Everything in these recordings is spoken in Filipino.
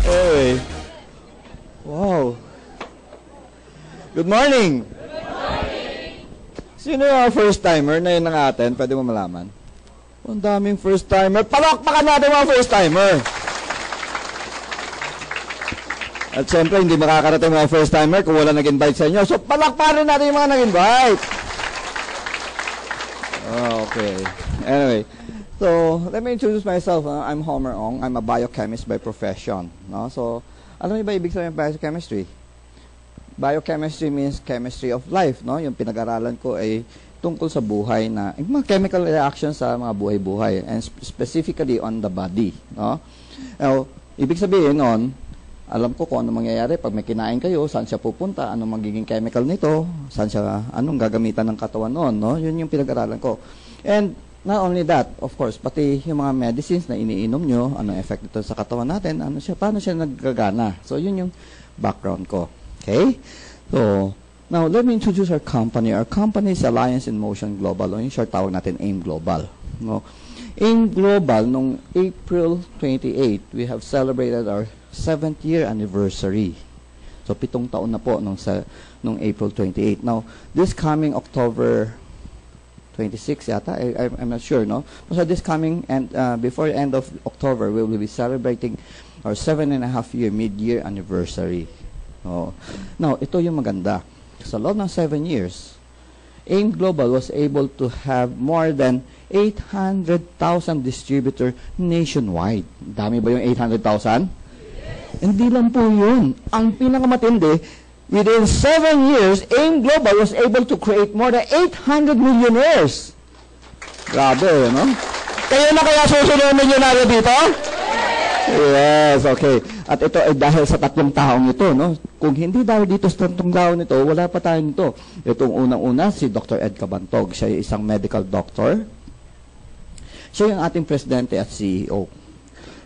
Anyway. Wow. Good morning. Good morning. Sino yung first timer na yun ng atin? Pwede mo malaman? Ang daming first timer. Palakpakan natin mga first timer. At syempre, hindi makakarating mga first timer kung wala nag-invite sa inyo. So, palakpakan natin yung mga nag-invite. Okay. Anyway. So, let me introduce myself. I'm Homer Ong. I'm a biochemist by profession. No? So, alam niyo ba ibig sabihin ng biochemistry? Biochemistry means chemistry of life. No? Yung pinag-aralan ko ay tungkol sa buhay na, yung mga chemical reactions sa mga buhay-buhay. And specifically on the body. No? Now, ibig sabihin nun, alam ko kung ano mangyayari pag may kinain kayo, saan siya pupunta, anong magiging chemical nito, saan siya, anong gagamitan ng katawan noon. No? Yun yung pinag-aralan ko. And not only that, of course, pati yung mga medicines na iniinom nyo, anong effect ito sa katawan natin, ano siya, paano siya naggagana. So, yun yung background ko. Okay? So, now, let me introduce our company. Our company is Alliance in Motion Global, o yung short tawag natin, AIM Global. No? AIM Global, nung April 28, we have celebrated our 7th year anniversary. So, 7 taon na po nung April 28. Now, this coming October 26 yata, I'm not sure, no? So this coming, and before the end of October, we will be celebrating our 7.5-year mid-year anniversary. No? Now, ito yung maganda. Sa loob ng 7 years, AIM Global was able to have more than 800,000 distributor nationwide. Dami ba yung 800,000? Yes. Hindi lang po yun. Ang pinakamatindi, within 7 years, AIM Global was able to create more than 800 millionaires. Grabe, no? Kayo na kaya susunod milyonaryo dito? Yes, okay. At ito ay dahil sa 3 taong ito, no? Kung hindi dahil dito sa 3 taong ito, wala pa tayo nito. Itong unang-una, si Dr. Ed Cabantog. Siya ay isang medical doctor. Siya yung ating presidente at CEO.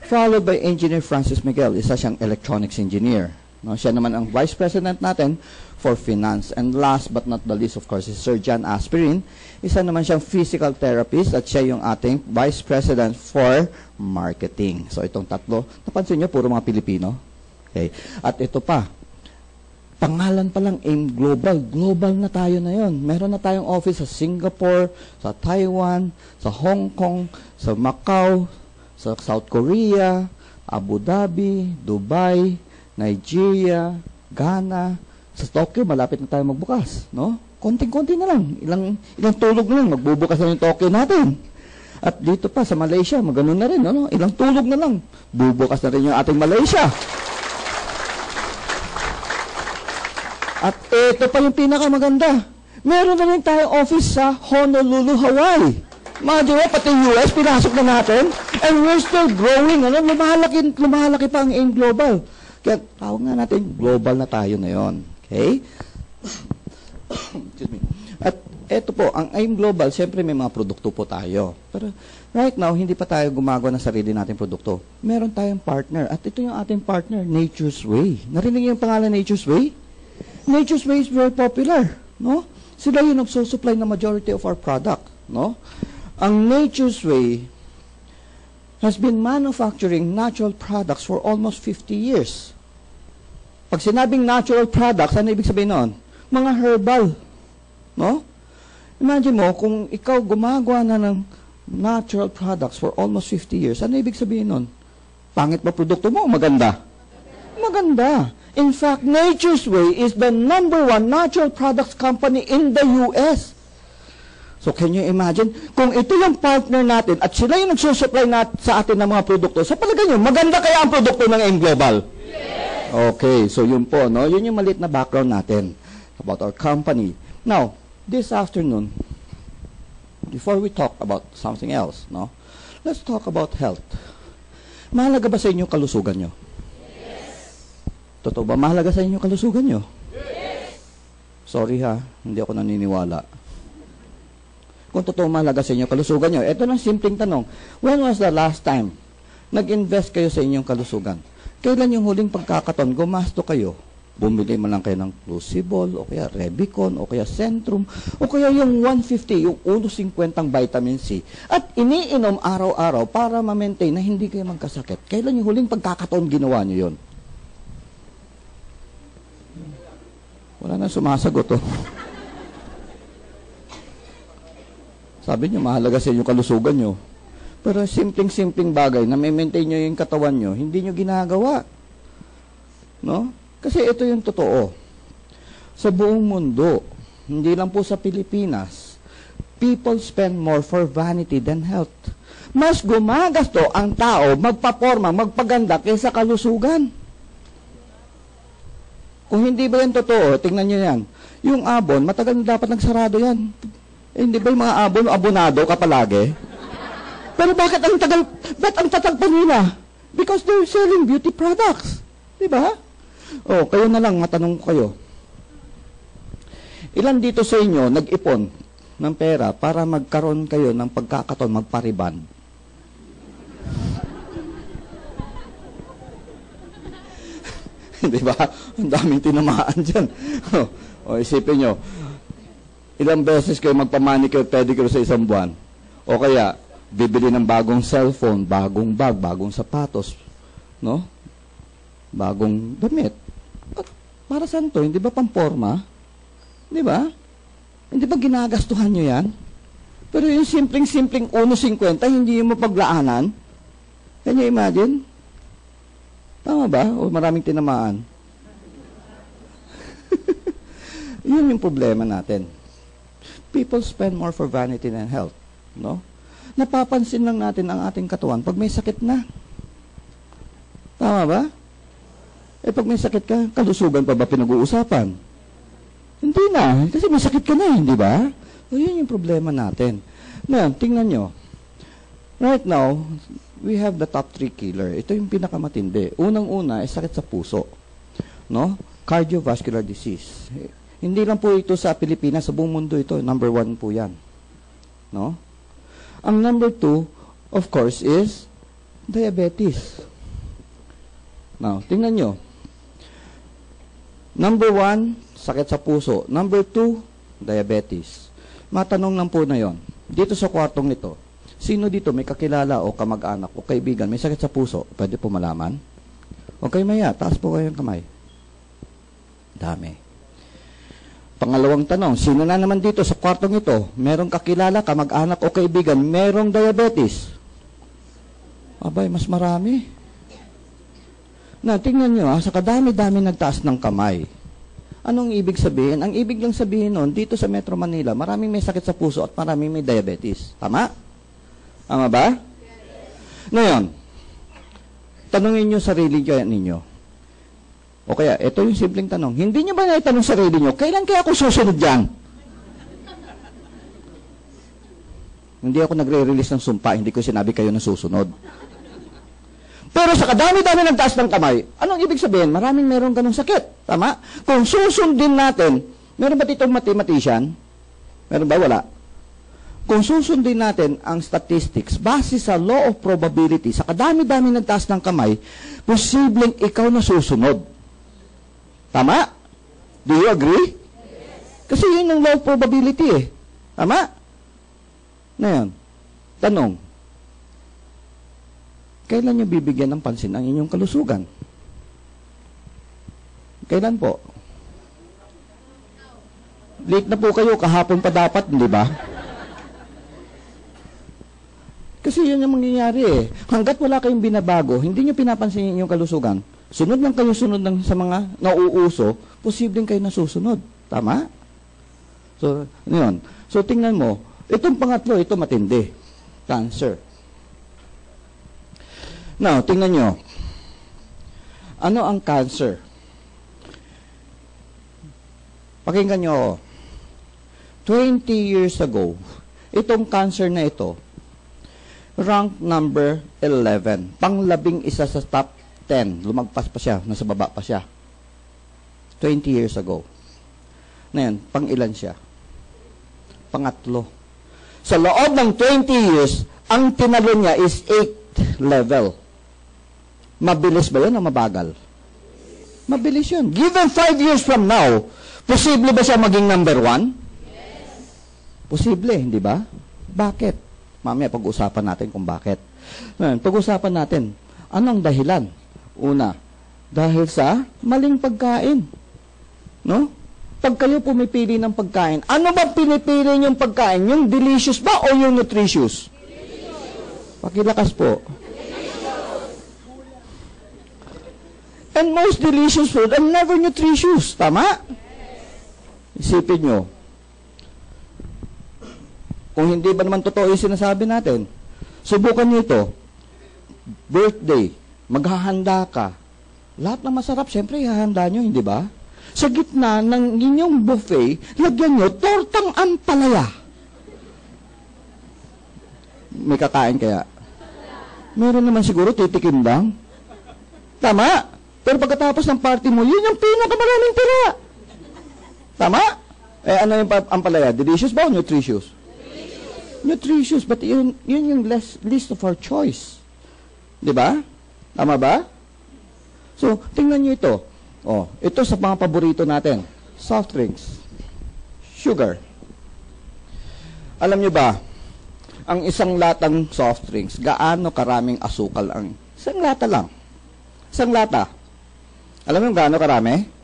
Followed by Engineer Francis Miguel. Isa siyang electronics engineer. No, siya naman ang Vice President natin for Finance. And last but not the least, of course, is Sir John Aspirin. Isa naman siyang physical therapist at siya yung ating Vice President for Marketing. So, itong tatlo, napansin nyo, puro mga Pilipino. Okay. At ito pa, pangalan pa lang, AIM Global. Global na tayo na yon. Meron na tayong office sa Singapore, sa Taiwan, sa Hong Kong, sa Macau, sa South Korea, Abu Dhabi, Dubai, Nigeria, Ghana, sa Tokyo, malapit na tayo magbukas, no? Konting-konti na lang, ilang tulog na lang, magbubukas na yung Tokyo natin. At dito pa, sa Malaysia, maganon na rin, no? Ilang tulog na lang, bubukas na rin yung ating Malaysia. At ito pa yung pinakamaganda, meron na rin tayong office sa Honolulu, Hawaii. Imagine mo, pati US, pinasok na natin, and we're still growing, ano? Lumalaki pa ang AIM Global. Kaya tawag nga natin, global na tayo na yon. Okay? Excuse me. At eto po, ang AIM Global, siyempre may mga produkto po tayo. Pero right now, hindi pa tayo gumagawa ng sarili nating produkto. Meron tayong partner. At ito yung ating partner, Nature's Way. Narinig niyo yung pangalan Nature's Way? Nature's Way is very popular. No? Sila yung nagsusupply ng majority of our product. No? Ang Nature's Way has been manufacturing natural products for almost 50 years. Pag sinabing natural products, ano ibig sabihin noon? Mga herbal. No? Imagine mo, kung ikaw gumagawa na ng natural products for almost 50 years, ano ibig sabihin noon? Pangit ba produkto mo o maganda? Maganda. In fact, Nature's Way is the #1 natural products company in the US. So, can you imagine? Kung ito yung partner natin at sila yung nagsusupply sa atin ng mga produkto, sa palagay nyo, maganda kaya ang produkto ng AIM Global? Yes! Okay, so yun po, no? Yun yung maliit na background natin about our company. Now, this afternoon, before we talk about something else, no? Let's talk about health. Mahalaga ba sa inyo kalusugan nyo? Yes! Totoo ba mahalaga sa inyo kalusugan nyo? Yes! Sorry ha, hindi ako naniniwala. Kung totoo mahalaga sa inyo kalusugan nyo, ito lang simpleng tanong. When was the last time nag-invest kayo sa inyong kalusugan? Kailan yung huling pagkakataon, gumasto kayo Bumili man lang kayo ng Crucible, o kaya Revicon, o kaya Centrum, o kaya yung 150, yung 150 vitamin C. At iniinom araw-araw para ma-maintain na hindi kayo magkasakit. Kailan yung huling pagkakataon ginawa nyo yun? Wala na sumasagot, oh. Sabi nyo, mahalaga sa inyo kalusugan nyo. Pero simpleng-simpleng bagay na may maintain nyo yung katawan nyo, hindi nyo ginagawa. No? Kasi ito yung totoo. Sa buong mundo, hindi lang po sa Pilipinas, people spend more for vanity than health. Mas gumagasto ang tao, magpaporma, magpaganda kaysa kalusugan. Kung hindi ba yan totoo, tingnan nyo yan. Yung abon, matagal na dapat nagsarado yan. Eh, hindi ba yung mga abon, abonado ka palagi? Pero bakit ang tagal, ba't ang tatal pa nila? Because they're selling beauty products. Diba? O, kayo na lang, matanong ko kayo. Ilan dito sa inyo nag-ipon ng pera para magkaroon kayo ng pagkakataon magpariban? Di ba? Ang daming tinamaan dyan. O, isipin nyo, ilang beses kayo magpamanicure, pedicure sa isang buwan? O kaya, bibili ng bagong cellphone, bagong bag, bagong sapatos, no? Bagong damit. At para saan to? Hindi ba pamporma? Di ba? Hindi ba ginagastuhan nyo yan? Pero yung simpleng-simpleng 1.50, hindi yung mapaglaanan? Can you imagine? Tama ba? O maraming tinamaan? Yun yung problema natin. People spend more for vanity than health. No? Napapansin lang natin ang ating katawan pag may sakit na. Tama ba? Eh pag may sakit ka, kalusugan pa ba pinag-uusapan? Hindi na. Kasi may sakit ka na, hindi ba? O yun yung problema natin. Ngayon, tingnan nyo. Right now, we have the top 3 killer. Ito yung pinakamatindi. Unang-una ay sakit sa puso. No? Cardiovascular disease. Hindi lang po ito sa Pilipinas, sa buong mundo ito. Number 1 po yan. No? Ang number 2, of course, is diabetes. Now, tingnan nyo. Number 1, sakit sa puso. Number 2, diabetes. Matanong lang po na yon. Dito sa kwartong ito, sino dito may kakilala o kamag-anak o kaibigan may sakit sa puso? Pwede po malaman? Okay, maya. Taas po kayong kamay. Dami. Pangalawang tanong, sino na naman dito sa kwartong ito, merong kakilala, kamag-anak o kaibigan, merong diabetes? Abay, mas marami. Na, tingnan nyo, sa kadami-dami nagtaas ng kamay. Anong ibig sabihin? Ang ibig lang sabihin nun, dito sa Metro Manila, maraming may sakit sa puso at maraming may diabetes. Tama? Tama ba? Yes. Ngayon, tanungin nyo sarili ninyo. O kaya, ito yung simpleng tanong. Hindi nyo ba naitanong sarili nyo, kailan kaya ako susunod dyan? Hindi ako nagre-release ng sumpa, hindi ko sinabi kayo na susunod. Pero sa kadami-dami ng taas ng kamay, anong ibig sabihin? Maraming meron ganong sakit. Tama? Kung susundin natin, meron ba ditong mathematician? Meron ba? Wala. Kung susundin natin ang statistics, base sa law of probability, sa kadami-dami ng taas ng kamay, posibleng ikaw na susunod. Tama? Do you agree? Yes. Kasi yun yung law of probability eh. Tama? Ngayon, tanong, kailan nyo bibigyan ng pansin ang inyong kalusugan? Kailan po? Late na po kayo, kahapon pa dapat, hindi ba? Kasi yun yung mangyayari eh. Hanggat wala kayong binabago, hindi nyo pinapansin yung inyong kalusugan, sunod lang kayo sunod lang sa mga nauuso, posibleng kayo nasusunod. Tama? So, yun. So, tingnan mo, itong pangatlo, ito matindi. Cancer. Now, tingnan nyo. Ano ang cancer? Pakinggan nyo ako. 20 years ago, itong cancer na ito, rank number 11. Pang-11 sa top 10. Lumagpas pa siya. Nasa baba pa siya. 20 years ago. Ngayon, pang-ilan siya? Pangatlo. Sa loob ng 20 years, ang tinalo niya is 8th level. Mabilis ba yun o mabagal? Mabilis yun. Given 5 years from now, posible ba siya maging number 1? Yes. Posible, hindi ba? Bakit? Mamaya pag-usapan natin kung bakit. Pag-usapan natin, anong dahilan? Una, dahil sa maling pagkain. No? Pag kayo pumipili ng pagkain, ano ba pinipili niyong pagkain? Yung delicious ba o yung nutritious? Delicious. Pakilakas po. Delicious. And most delicious food are never nutritious. Tama? Yes. Isipin nyo. Kung hindi ba naman totoo yung sinasabi natin, subukan nyo ito. Birthday, maghahanda ka. Lahat ng masarap, syempre, ihahanda nyo, hindi ba? Sa gitna ng inyong buffet, lagyan nyo tortang ampalaya. May kakain kaya? Meron naman siguro, titikim lang. Tama? Pero pagkatapos ng party mo, yun yung pinakamaraming tira. Tama? Eh, ano yung ampalaya? Delicious ba o nutritious? Nutritious, but yun yung least of our choice. Di ba? Tama ba? So, tingnan nyo ito. Oh, ito sa mga paborito natin. Soft drinks. Sugar. Alam nyo ba, ang isang latang soft drinks, gaano karaming asukal ang isang lata lang? Isang lata. Alam mo gaano karami?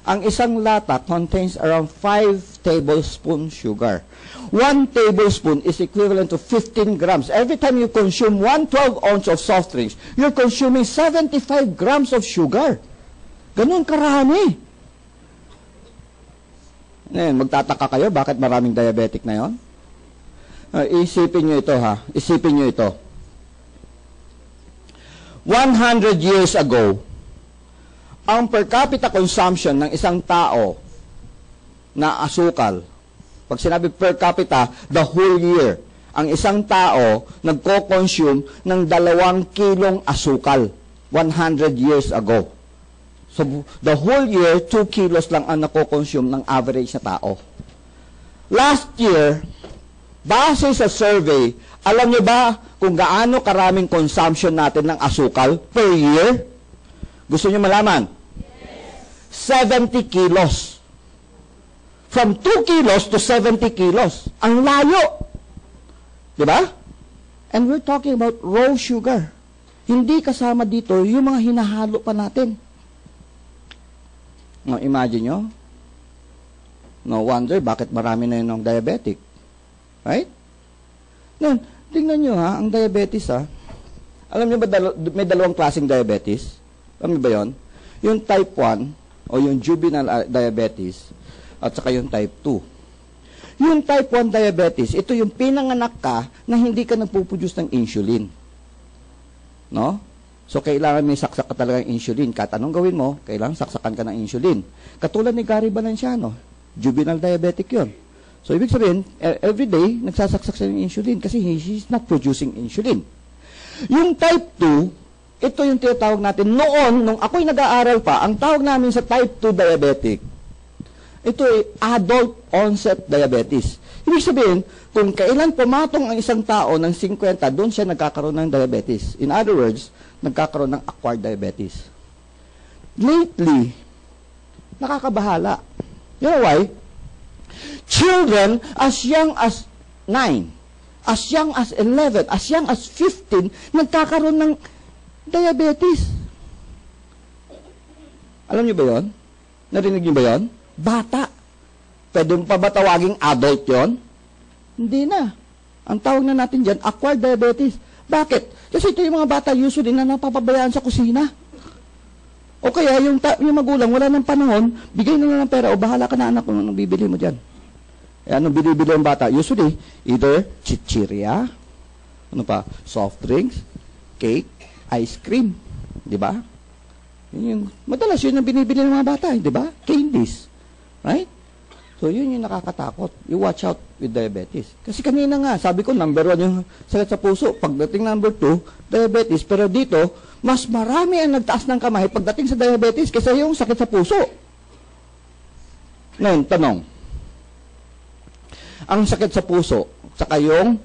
Ang isang lata contains around 5 tablespoons sugar. 1 tablespoon is equivalent to 15 grams. Every time you consume 1 12-ounce of soft drinks, you're consuming 75 grams of sugar. Ganun karami. Ngayon, magtataka kayo, bakit maraming diabetic na yon? Isipin nyo ito, ha? Isipin nyo ito. 100 years ago, ang per capita consumption ng isang tao na asukal, pag sinabi per capita, the whole year, ang isang tao nagko-consume ng 2 kilong asukal 100 years ago. So, the whole year, 2 kilos lang ang nako-consume ng average na tao. Last year, base sa survey, alam niyo ba kung gaano karaming consumption natin ng asukal per year? Gusto niyo malaman? Yes. 70 kilos. From 2 kilos to 70 kilos. Ang layo. Diba? And we're talking about raw sugar. Hindi kasama dito yung mga hinahalo pa natin. No, imagine nyo. No wonder bakit marami na yun ng diabetic. Right? Now, tingnan nyo ha, ang diabetes ha. Alam nyo ba may dalawang klaseng diabetes? Alam nyo ba yun? Yung type 1 o yung juvenile diabetes at saka yung type 2. Yung type 1 diabetes, ito yung pinanganak ka na hindi ka nagpuproduce ng insulin. No? So, kailangan may saksak ka talaga ng insulin. Kahit anong gawin mo, kailangan saksakan ka ng insulin. Katulad ni Gary Valenciano, juvenile diabetic yun. So, ibig sabihin, every day, nagsasaksak siya ng insulin kasi he's not producing insulin. Yung type 2, ito yung tinatawag natin. Noon, nung ako'y nag-aaral pa, ang tawag namin sa type 2 diabetic, ito ay adult onset diabetes. Ibig sabihin, kung kailan pumatong ang isang tao ng 50, doon siya nagkakaroon ng diabetes. In other words, nagkakaroon ng acquired diabetes. Lately, nakakabahala. You know why? Children as young as 9, as young as 11, as young as 15, nagkakaroon ng diabetes. Alam niyo ba yon? Narinig niyo ba yon? Bata. Pwede mo pa ba tawaging adult yon? Hindi na. Ang tawag na natin dyan, acquired diabetes. Bakit? Kasi ito yung mga bata usually na napapabayaan sa kusina. O kaya yung magulang, wala ng panahon, bigay na lang ng pera, o bahala ka na anak kung anong bibili mo dyan. E anong binibili ang bata? Usually, either chichirya, ano pa, soft drinks, cake, ice cream. Di ba? Madalas yun ang binibili ng mga bata, di ba? Candies. Right? So, yun yung nakakatakot. You watch out with diabetes. Kasi kanina nga, sabi ko, number 1 yung sakit sa puso. Pagdating number 2, diabetes. Pero dito, mas marami ang nagtaas ng kamay pagdating sa diabetes kaysa yung sakit sa puso. Ngayon, tanong. Ang sakit sa puso, saka yung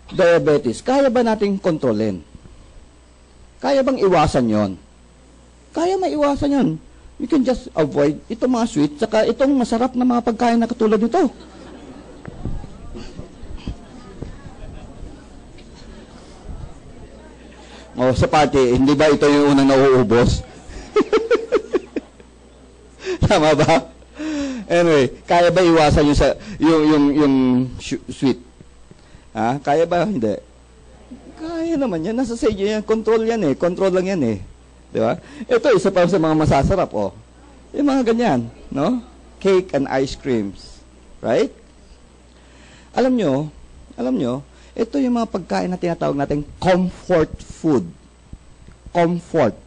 diabetes, kaya ba nating kontrolin? Kaya bang iwasan yon? Kaya maiwasan yun. You can just avoid itong mga sweet, saka itong masarap na mga pagkain na katulad nito. O, sa party, hindi ba ito yung unang nauubos? Tama ba? Anyway, kaya ba iwasan yung sweet? Ha? Kaya ba? Hindi. Kaya naman yan. Nasa sa inyo yan. Control yan eh. Control lang yan eh. Di ba? Ito, isa pa sa mga masasarap, oh. Yung mga ganyan, no? Cake and ice creams. Right? Alam nyo, ito yung mga pagkain na tinatawag natin comfort food. Comfort.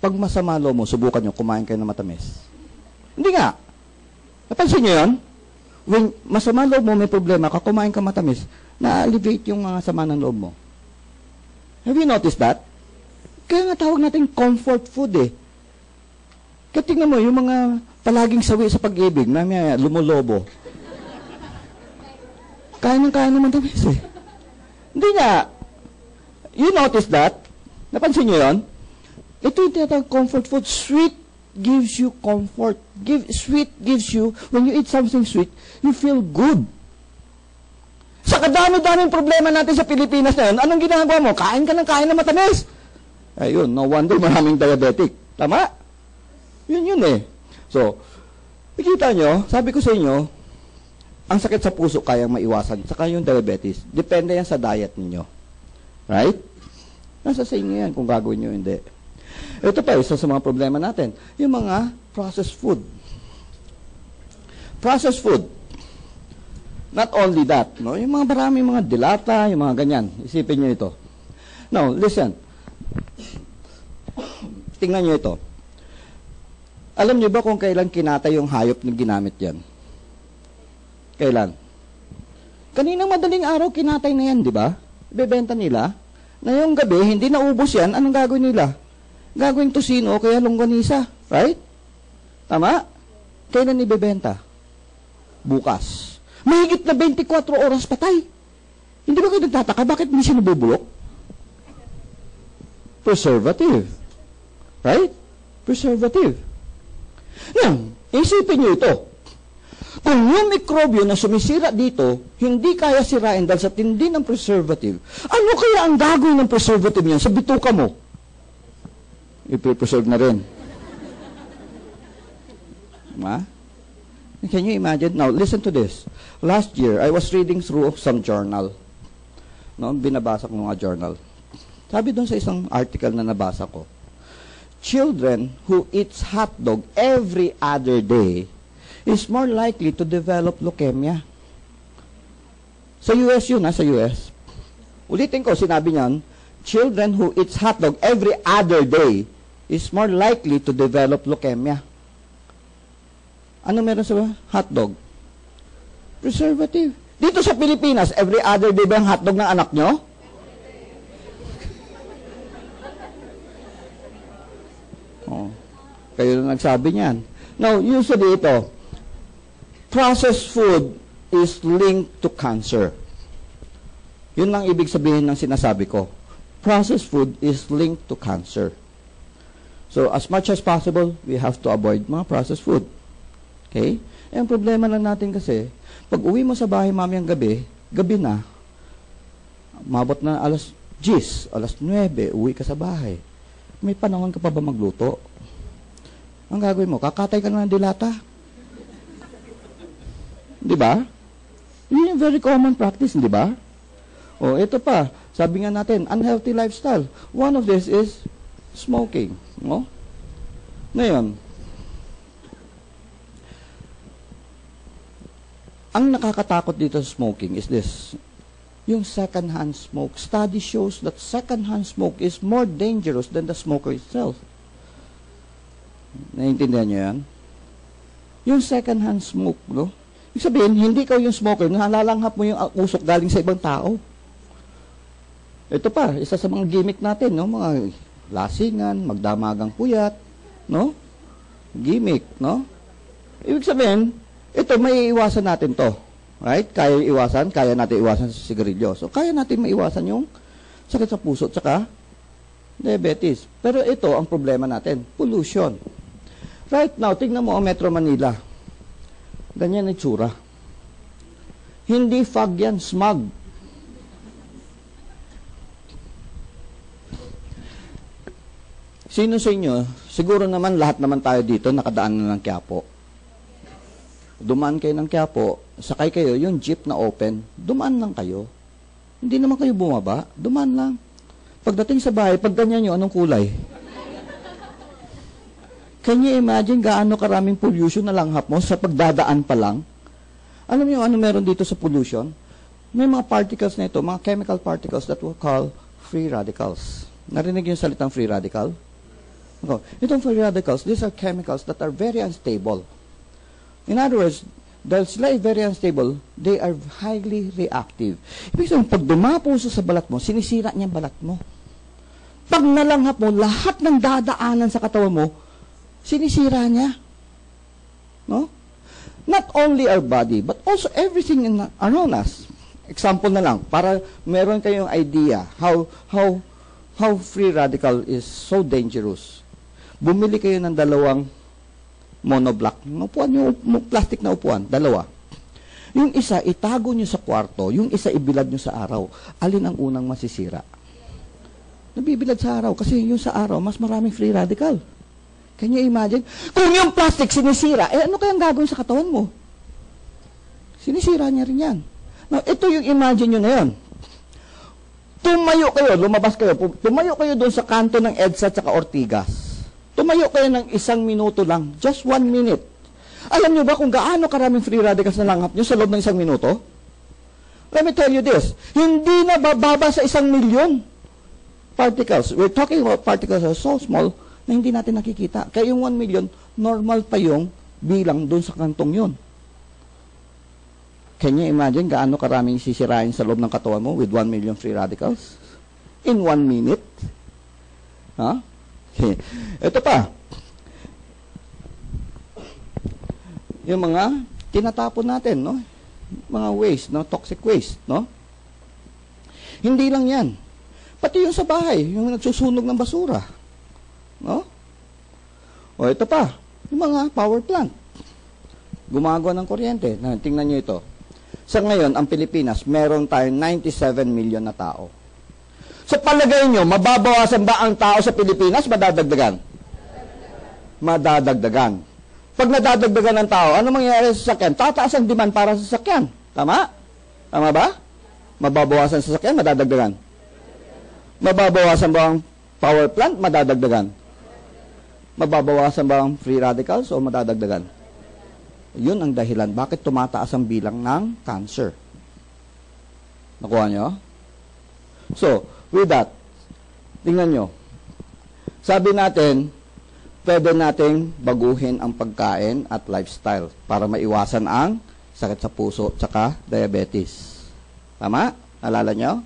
Pag masama loob mo, subukan nyo, kumain kayo ng matamis. Hindi nga. Napansin nyo yun? When masama loob mo, may problema ka, kumain ka matamis, na-alleviate yung mga sama ng loob mo. Have you noticed that? Kaya nga tawag natin comfort food eh. Kaya tingnan mo, yung mga palaging sawi sa pag-ibig, mamaya lumulobo. Kaya naman tamis eh. Hindi nga. You notice that? Napansin nyo yun? Ito yung tinatawag comfort food. Sweet gives you comfort. Sweet gives you, when you eat something sweet, you feel good. Sa kadami-daming problema natin sa Pilipinas na yun, anong ginagawa mo? Kain na matamis. Ayun, no wonder maraming diabetic. Tama? Yun eh. So, nakita nyo, sabi ko sa inyo, ang sakit sa puso kayang maiwasan, saka yung diabetes. Depende yan sa diet ninyo. Right? Nasa sa inyo yan kung gagawin nyo hindi. Ito pa, isa sa mga problema natin. Yung mga processed food. Processed food. Not only that, no? Yung mga maraming mga dilata, yung mga ganyan. Isipin nyo ito. Now, listen. Tingnan nyo ito. Alam nyo ba kung kailan kinatay yung hayop na ginamit yan? Kailan? Kaninang madaling araw, kinatay na yan, di ba? Ibebenta nila. Na yung gabi, hindi naubos yan, anong gagawin nila? Gagawin tosino o kaya longganisa. Right? Tama? Kailan ibebenta? Bukas. Mahigit na 24 oras patay. Hindi ba kayo nagtataka? Bakit hindi siya nabubulok? Preservative. Right? Preservative. Now, isipin nyo ito. Kung yung mikrobyo na sumisira dito, hindi kaya sirain dahil sa tindi ng preservative, ano kaya ang gagawin ng preservative niyan sa bituka mo? I-preserve na rin. Ma? Can you imagine? Now, listen to this. Last year, I was reading through some journal. No, binabasa ko mga journal. Sabi doon sa isang article na nabasa ko, children who eats hot dog every other day is more likely to develop leukemia. Sa US yun, sa US. Ulitin ko, sinabi niyan, children who eats hot dog every other day is more likely to develop leukemia. Ano meron sa hot dog? Preservative. Dito sa Pilipinas, every other day ba ang hot dog ng anak nyo? Oh, kayo na nagsabi niyan. Now, usually ito, processed food is linked to cancer. Yun lang ibig sabihin ng sinasabi ko. Processed food is linked to cancer. So, as much as possible, we have to avoid mga processed food. Okay? Eh, ang problema lang natin kasi, pag uwi mo sa bahay mamayang gabi na, mabot na alas 10, alas 9, uwi ka sa bahay. May panahon ka pa ba magluto? Ang gagawin mo, kakatay ka na ng dilata. Di ba? Yun yung very common practice, di ba? O, ito pa, sabi nga natin, unhealthy lifestyle. One of this is smoking. No? Ngayon, ang nakakatakot dito sa smoking is this. Yung second-hand smoke. Study shows that second-hand smoke is more dangerous than the smoker itself. Naiintindihan nyo yan? Yung second-hand smoke, no? Ibig sabihin, hindi ikaw yung smoker, nalalanghap mo yung usok galing sa ibang tao. Ito pa, isa sa mga gimmick natin, no? Mga lasingan, magdamagang puyat, no? Gimmick, no? Ibig sabihin, ito, may iwasan natin to. Right? Kaya iwasan, kaya natin iwasan sa sigarilyo. So, kaya natin maiwasan yung sakit sa puso at saka Diabetes. Pero ito ang problema natin, pollution. Right now, tignan mo ang Metro Manila. Ganyan ang itsura. Hindi fog yan, smog. Sino sa inyo, siguro naman lahat naman tayo dito nakadaan na ng Quiapo. Dumaan kayo ng Quiapo, sakay kayo, yung jeep na open, dumaan lang kayo. Hindi naman kayo bumaba, dumaan lang. Pagdating sa bahay, pag ganyan nyo, anong kulay? Can you imagine gaano karaming pollution na langhap mo sa pagdadaan pa lang? Alam niyo ano meron dito sa pollution? May mga particles na ito, mga chemical particles that we call free radicals. Narinig yung salitang free radical? Okay. Itong free radicals, these are chemicals that are very unstable. In other words, dahil sila ay very unstable, they are highly reactive. Ibig sabihin, pag dumapo sa balat mo, sinisira niya ang balat mo. Pag nalanghap mo, lahat ng dadaanan sa katawan mo, sinisira niya. No? Not only our body, but also everything around us. Example na lang, para meron kayong idea how free radical is so dangerous. Bumili kayo ng 2 monoblock. Upuan yung plastic na upuan, 2. Yung isa, itago nyo sa kwarto. Yung isa, ibilad nyo sa araw. Alin ang unang masisira? Nabibilad sa araw. Kasi yung sa araw, mas maraming free radical. Can you imagine? Kung yung plastic sinisira, ano kayang gagawin sa katawan mo? Sinisira niya rin yan. Now, ito yung imagine nyo na yun. Tumayo kayo, lumabas kayo, tumayo kayo doon sa kanto ng EDSA at Ortigas. Tumayo kayo ng 1 minuto lang, just 1 minute. Alam nyo ba kung gaano karaming free radicals na langhap nyo sa loob ng 1 minuto? Let me tell you this, hindi na bababa sa 1 milyon particles. We're talking about particles that are so small na hindi natin nakikita. Kaya yung 1 million, normal pa yung bilang doon sa kantong yun. Can you imagine gaano karaming sisirain sa loob ng katawan mo with 1 million free radicals? In 1 minute? Ha? Okay. Ito pa. Yung mga tinatapon natin, no? Mga waste, no? Toxic waste, no? Hindi lang yan. Pati yung sa bahay, yung nagsusunog ng basura. No? O ito pa, yung mga power plant. Gumagawa ng kuryente. Tingnan nyo ito. Sa ngayon, ang Pilipinas, meron tayong 97 million na tao. Sa palagay nyo, mababawasan ba ang tao sa Pilipinas? Madadagdagan? Madadagdagan. Pag nadadagdagan ng tao, ano mangyayari sa sasakyan? Tataas ang demand para sa sasakyan. Tama? Tama ba? Mababawasan sa sasakyan, madadagdagan. Mababawasan ba ang power plant? Madadagdagan. Mababawasan ba ang free radicals o madadagdagan? Yun ang dahilan. Bakit tumataas ang bilang ng cancer? Nakuha nyo? So, with that, tingnan nyo. Sabi natin, pwede nating baguhin ang pagkain at lifestyle para maiwasan ang sakit sa puso at diabetes. Tama? Alala nyo?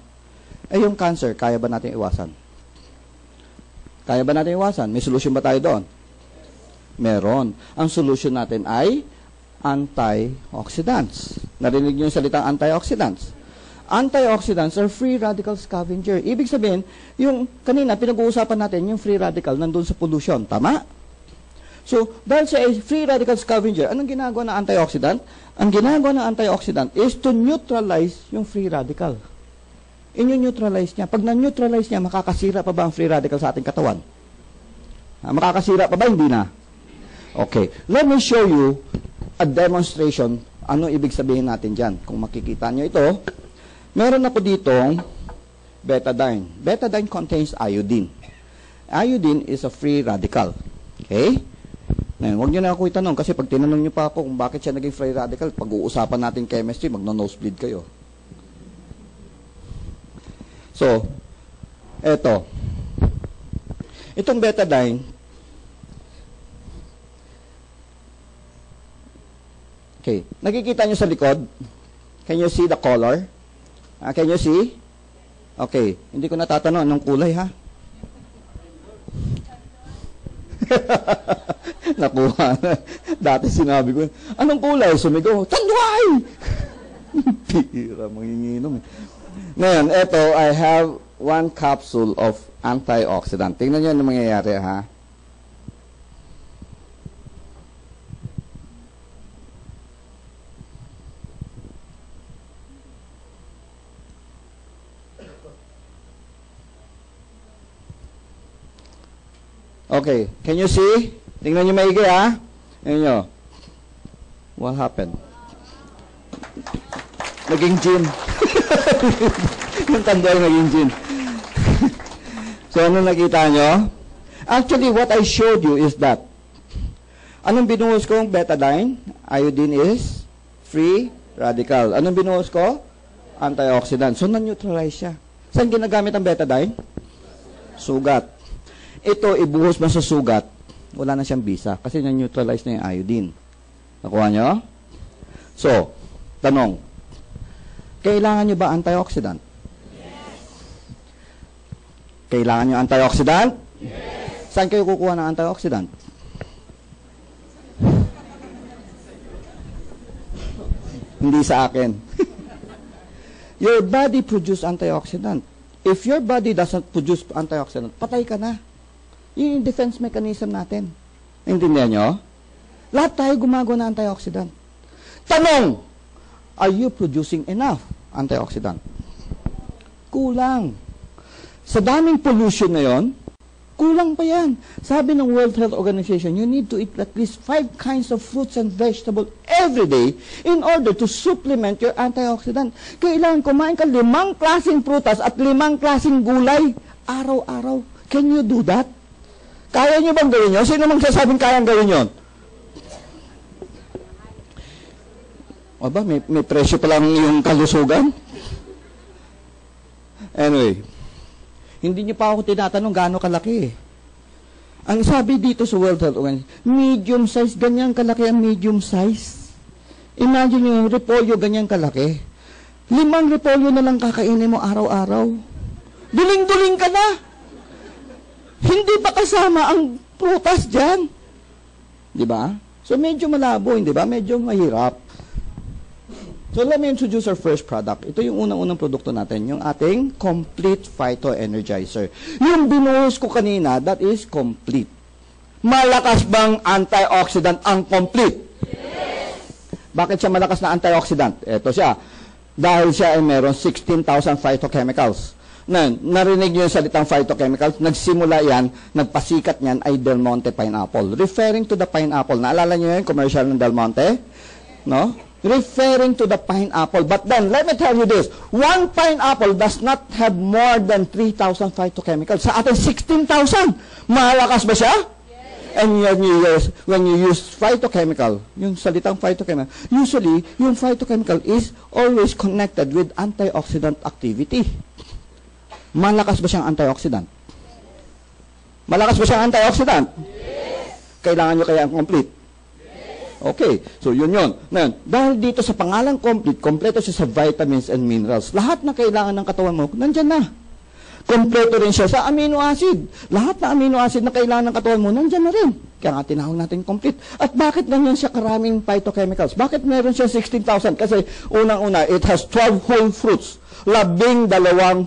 Yung cancer, kaya ba natin iwasan? Kaya ba natin iwasan? May solusyon ba tayo doon? Meron. Ang solusyon natin ay antioxidants. Narinig niyo yung salitang antioxidants? Antioxidants are free radical scavenger. Ibig sabihin, yung kanina pinag-uusapan natin, yung free radical nandun sa pollution. Tama? So, dahil siya ay free radical scavenger, anong ginagawa ng antioxidant? Ang ginagawa ng antioxidant is to neutralize yung free radical. Inyo-neutralize niya. Pag na-neutralize niya, makakasira pa ba ang free radical sa ating katawan? Makakasira pa ba? Hindi na. Okay. Let me show you a demonstration. Ano ibig sabihin natin dyan? Kung makikita nyo ito, meron ako ditong betadine. Betadine contains iodine. Iodine is a free radical. Okay? Ngayon, huwag nyo na ako itanong kasi pag tinanong nyo pa ako kung bakit siya naging free radical, pag-uusapan natin chemistry, magno-nosebleed kayo. So, eto. Itong betadine, okay, nakikita nyo sa likod? Can you see the color? Can you see? Okay, hindi ko natatanong anong kulay, ha? Nakuha. Dati sinabi ko, anong kulay? Sumigaw, tanduay! Pira, manginginom. Ngayon, eto, I have 1 capsule of antioxidant. Tingnan nyo ano mangyayari, ha? Okay, can you see? Tingnan nyo maigi, ha? Tingnan nyo. What happened? Naging gin. Yung tanda yung naging gin. So, ano nakita nyo? Actually, what I showed you is that anong binuhos kong betadine? Iodine is free radical. Anong binuhos ko? Antioxidant. So, na-neutralize siya. Saan ginagamit ang betadine? Sugat. Ito, ibuhos mo sa sugat, wala na siyang bisa kasi na-neutralize na yung iodine. Nakuha nyo? So, tanong, kailangan nyo ba antioxidant? Yes. Kailangan nyo antioxidant? Yes. Saan kayo kukuha ng antioxidant? Hindi sa akin. Your body produce antioxidant. If your body doesn't produce antioxidant, patay ka na. Yung defense mechanism natin. Intindihan nyo? Lahat tayo gumagawa ng antioxidant. Tanong, are you producing enough antioxidant? Kulang. Sa daming pollution na yon, kulang pa yan. Sabi ng World Health Organization, you need to eat at least 5 kinds of fruits and vegetables every day in order to supplement your antioxidant. Kailangan kumain ka 5 klaseng prutas at 5 klaseng gulay araw-araw. Can you do that? Kaya nyo bang gawin yun? Sino mang sasabing kayang gawin yun? Aba, may presyo pa lang yung kalusugan? Anyway, hindi nyo pa ako tinatanong gaano kalaki. Ang sabi dito sa World Health Organization, medium size, ganyan kalaki ang medium size. Imagine nyo yung repolyo, ganyan kalaki. 5 repolyo na lang kakainin mo araw-araw. Duling-duling ka na! Hindi pa kasama ang prutas dyan. Di ba? So, medyo malabo, hindi ba? Medyo mahirap. So, let me introduce our first product. Ito yung unang-unang produkto natin, yung ating Complete Phyto-Energizer. Yung binuhos ko kanina, that is complete. Malakas bang antioxidant ang complete? Yes! Bakit siya malakas na antioxidant? Ito siya. Dahil siya ay meron 16,000 phytochemicals. Narinig niyo yung salitang phytochemicals, nagsimula yan, nagpasikat niyan ay Del Monte pineapple. Referring to the pineapple. Naalala niyo yung commercial ng Del Monte? No? Referring to the pineapple. But then, let me tell you this. One pineapple does not have more than 3,000 phytochemicals. Sa atin, 16,000. Malakas ba siya? Yes. And when you use phytochemical, yung salitang phytochemical, usually, yung phytochemical is always connected with antioxidant activity. Malakas ba siyang antioxidant? Malakas ba siyang antioxidant? Yes. Kailangan nyo kaya ang complete? Yes. Okay, so yun. Ngayon, dahil dito sa pangalang complete, kompleto siya sa vitamins and minerals. Lahat na kailangan ng katawan mo, nandyan na. Kompleto rin siya sa amino acid. Lahat na amino acid na kailangan ng katawan mo, nandyan na rin. Kaya nga tinawag natin complete. At bakit ganyan siya karaming phytochemicals? Bakit meron siya 16,000? Kasi unang-una, it has 12 whole fruits. 12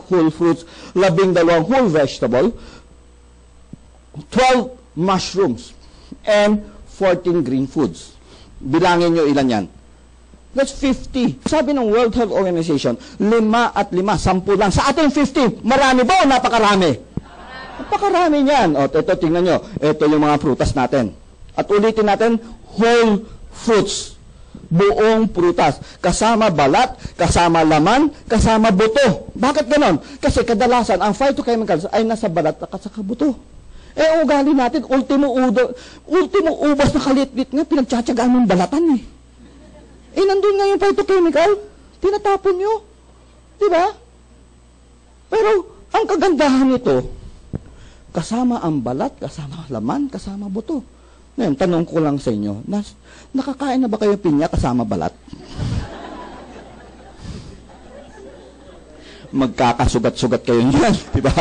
whole fruits, 12 whole vegetable, 12 mushrooms, and 14 green foods. Bilangin nyo ilan yan. That's 50. Sabi ng World Health Organization, 5 at 5, 10 lang. Sa atin 50. Marami ba o napakarami? Napakarami niyan. O, ito, tingnan nyo. Ito yung mga prutas natin. At ulitin natin, whole fruits. Buong prutas. Kasama balat, kasama laman, kasama buto. Bakit ganon? Kasi kadalasan, ang phytochemicals ay nasa balat at saka buto. Ugali natin, ultimo ubas na kalit-lit nga, pinagtsatsagaan ng balatan eh. Nandun nga yung phytochemical, tinatapon nyo. Diba? Pero, ang kagandahan nito, kasama ang balat, kasama laman, kasama buto. Ngayon, tanong ko lang sa inyo, nakakain na ba kayo pinya kasama balat? Magkakasugat-sugat kayo niyan, di ba?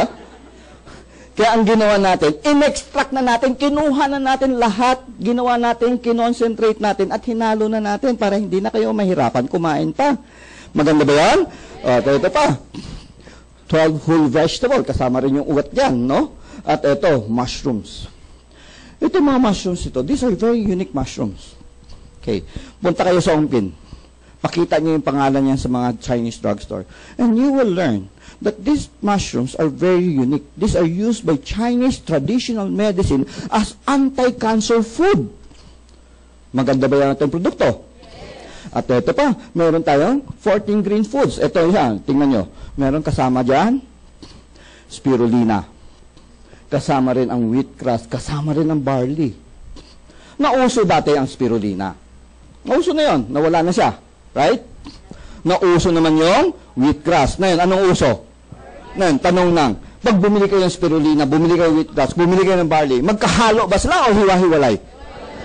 Kaya ang ginawa natin, in-extract na natin, kinuha na natin lahat, ginawa natin, kinoncentrate natin, at hinalo na natin para hindi na kayo mahirapan kumain pa. Maganda ba yan? O, ito pa. 12 whole vegetable, kasama rin yung ugat dyan, no? At ito, mushrooms. Ito mga mushrooms ito, these are very unique mushrooms. Okay, punta kayo sa Ongpin. Pakita niyo yung pangalan niyan sa mga Chinese drugstore. And you will learn that these mushrooms are very unique. These are used by Chinese traditional medicine as anti-cancer food. Maganda ba yan itong produkto? At ito pa, meron tayong 14 green foods. Ito yan, tingnan nyo. Meron kasama dyan, spirulina. Kasama rin ang wheatgrass, kasama rin ang barley. Nauso dati ang spirulina. Nauso na yon, nawala na siya. Right? Nauso naman yung wheatgrass. Na yun, anong uso? Na yun, tanong nang, pag bumili kayo ng spirulina, bumili kayo ng wheatgrass, bumili kayo ng barley, magkahalo ba sila o hiwa-hiwalay?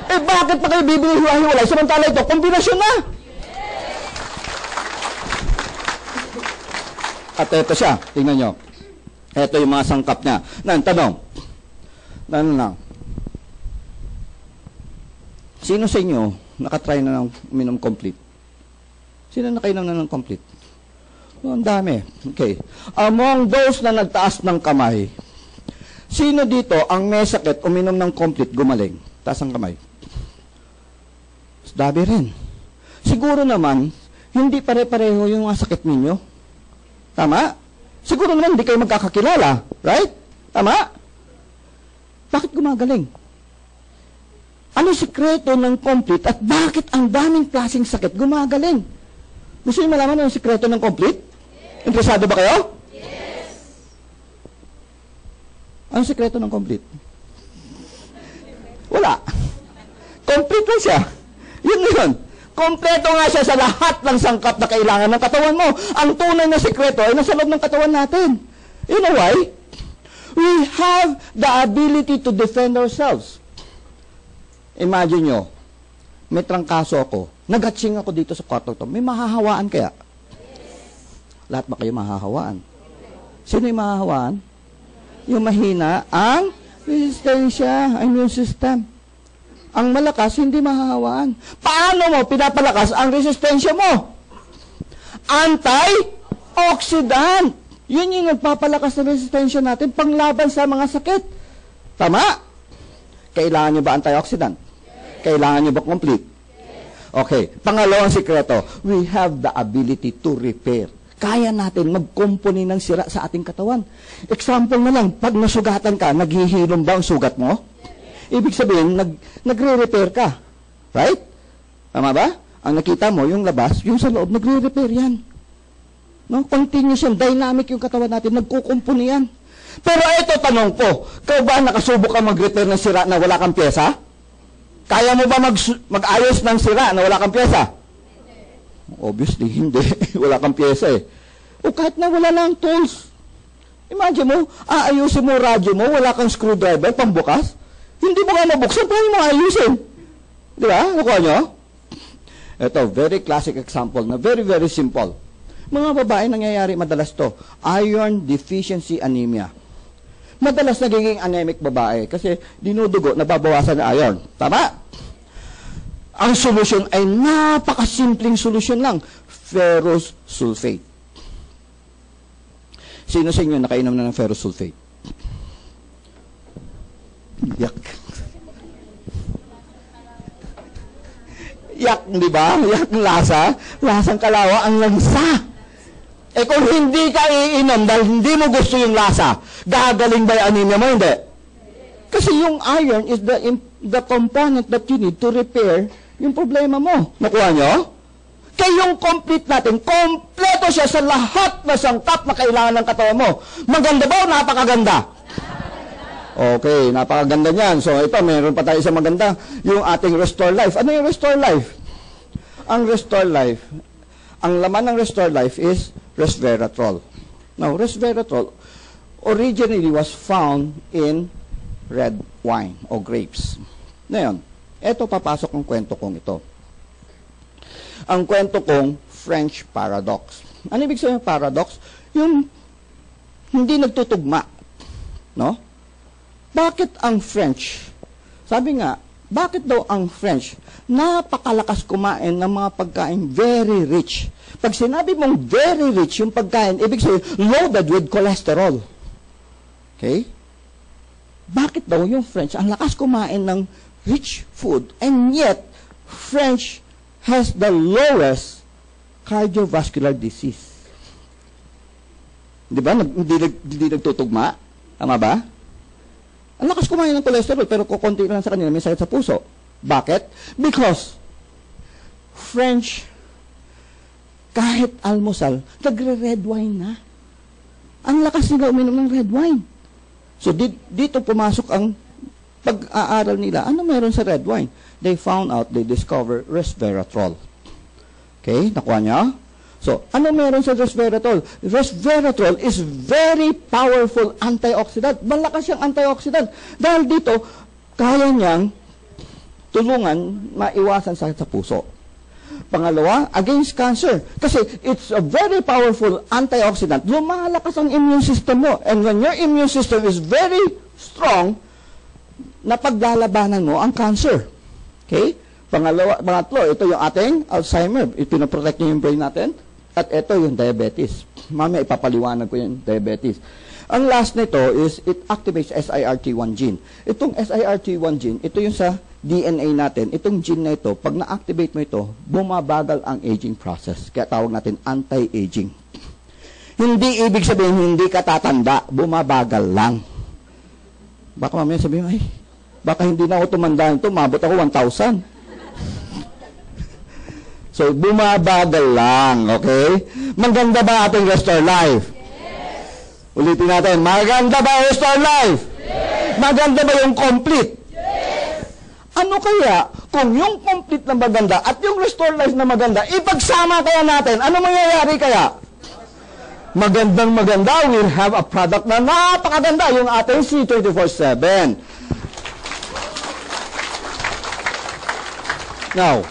Eh bakit pa kayo bibili hiwa-hiwalay? Samantala ito, kombinasyon na. At ito siya, tingnan nyo. Ito yung mga sangkap niya. Na yun, tanong. Ano lang? Sino sa inyo nakatry na ng uminom complete? Sino nakainom na ng complete? Oh, ang dami. Okay. Among those na nagtaas ng kamay, sino dito ang may sakit, uminom ng complete, gumaling? Taas ang kamay. Dabi rin. Siguro naman, hindi pare-pareho yung mga sakit ninyo. Tama? Siguro naman, hindi kayo magkakakilala. Right? Tama? Bakit gumagaling? Ano sikreto ng complete at bakit ang daming klaseng sakit gumagaling? Gusto niyo malaman ang sikreto ng complete? Interesado ba kayo? Yes! Anong sikreto ng complete? Wala. Complete lang siya. Yun yun. Kompleto nga siya sa lahat ng sangkap na kailangan ng katawan mo. Ang tunay na sikreto ay nasa loob ng katawan natin. You know why? We have the ability to defend ourselves. Imagine nyo, may trangkaso ako, nag-hatching ako dito sa kwarto to, may mahahawaan kaya? Lahat ba kayo mahahawaan? Sino yung mahahawaan? Yung mahina, ang resistensya, immune system. Ang malakas, hindi mahahawaan. Paano mo pinapalakas ang resistensya mo? Antioxidant. Yun yung nagpapalakas ng resistensya natin panglaban sa mga sakit. Tama? Kailangan nyo ba antioxidant? Kailangan nyo ba complete? Okay. Pangalawang sikreto, we have the ability to repair. Kaya natin magkumpuni ng sira sa ating katawan. Example na lang, pag nasugatan ka, naghihilom ba ang sugat mo? Ibig sabihin, nagre-repair ka. Right? Tama ba? Ang nakita mo, yung labas, yung sa loob, nagre-repair yan. No? Continuous yan, dynamic yung katawan natin, nagkukumpuni yan. Pero ito, tanong ko, ikaw ba nakasubok ka mag-repair ng sira na wala kang pyesa? Kaya mo ba mag-ayos ng sira na wala kang pyesa? Obviously, hindi. Wala kang pyesa eh. O kahit na wala lang tools. Imagine mo, aayusin mo radyo mo, wala kang screwdriver, pambukas. Hindi mo nga mabuksan, paano mo ayusin? Di ba? Nakuha nyo? Ito, very classic example na very, very simple. Mga babae, nangyayari madalas to. Iron deficiency anemia. Madalas nagiging anemic babae kasi dinudugo, nababawasan na iron. Tama? Ang solusyon ay napakasimpleng solusyon lang. Ferrous sulfate. Sino sa inyo nakainom na ng ferrous sulfate? Yak. Yak, di ba? Yak ng lasa. Lasang kalawa ang lansa. Eh kung hindi ka iinom dahil hindi mo gusto yung lasa, gagaling ba yung anemia mo? Hindi. Kasi yung iron is the component that you need to repair yung problema mo. Nakuha nyo? Kaya yung complete natin, kompleto siya sa lahat na sangkap na kailangan ng katawan mo. Maganda ba o napakaganda? Okay, napakaganda niyan. So ito, meron pa tayo sa maganda, yung ating Restore Life. Ano yung Restore Life? Ang Restore Life, ang laman ng Restore Life is resveratrol. Now, resveratrol originally was found in red wine o grapes. Ngayon, eto papasok ang kwento kong ito. Ang kwento kong French paradox. Ano ibig sabihin ng paradox? Yung hindi nagtutugma. No? Bakit ang French? Sabi nga, bakit daw ang French napakalakas kumain ng mga pagkain very rich? Pag sinabi mong very rich yung pagkain, ibig sabihin, loaded with cholesterol. Okay? Bakit daw yung French ang lakas kumain ng rich food, and yet, French has the lowest cardiovascular disease? Di ba? Hindi nagtutugma? Tama ba? Ang lakas kumain ng cholesterol, pero kukunti lang sa kanila, may sakit sa puso. Bakit? Because French, kahit almusal, nagre-red wine na. Ang lakas nila uminom ng red wine. So, dito pumasok ang pag-aaral nila. Ano meron sa red wine? They found out, they discover resveratrol. Okay? Nakuha niya? So, ano meron sa resveratrol? Resveratrol is very powerful antioxidant. Malakas siyang antioxidant. Dahil dito, kaya niyang tulungan maiwasan sakit sa puso. Pangalawa, against cancer. Kasi it's a very powerful antioxidant. Lumalakas ang immune system mo. And when your immune system is very strong, napaglalabanan mo ang cancer. Okay? Pangatlo, ito yung ating Alzheimer. Pinoprotect niya yung brain natin. At ito yung diabetes. Mamaya ipapaliwanag ko yung diabetes. Ang last nito is it activates SIRT1 gene. Itong SIRT1 gene, ito yung sa DNA natin. Itong gene na ito, pag na-activate mo ito, bumabagal ang aging process. Kaya tawag natin anti-aging. Hindi ibig sabihin, hindi ka tatanda. Bumabagal lang. Baka mamaya sabihin, ay, baka hindi na ako tumanda nito, mabot ako 1,000. So, bumabagal lang, okay? Maganda ba ating Restore Life? Yes. Ulitin natin, maganda ba Restore Life? Yes. Maganda ba yung complete? Yes. Ano kaya kung yung complete na maganda at yung Restore Life na maganda, ipagsama kaya natin, ano mangyayari kaya? Magandang maganda, we'll have a product na napakaganda, yung ating C24/7. Now,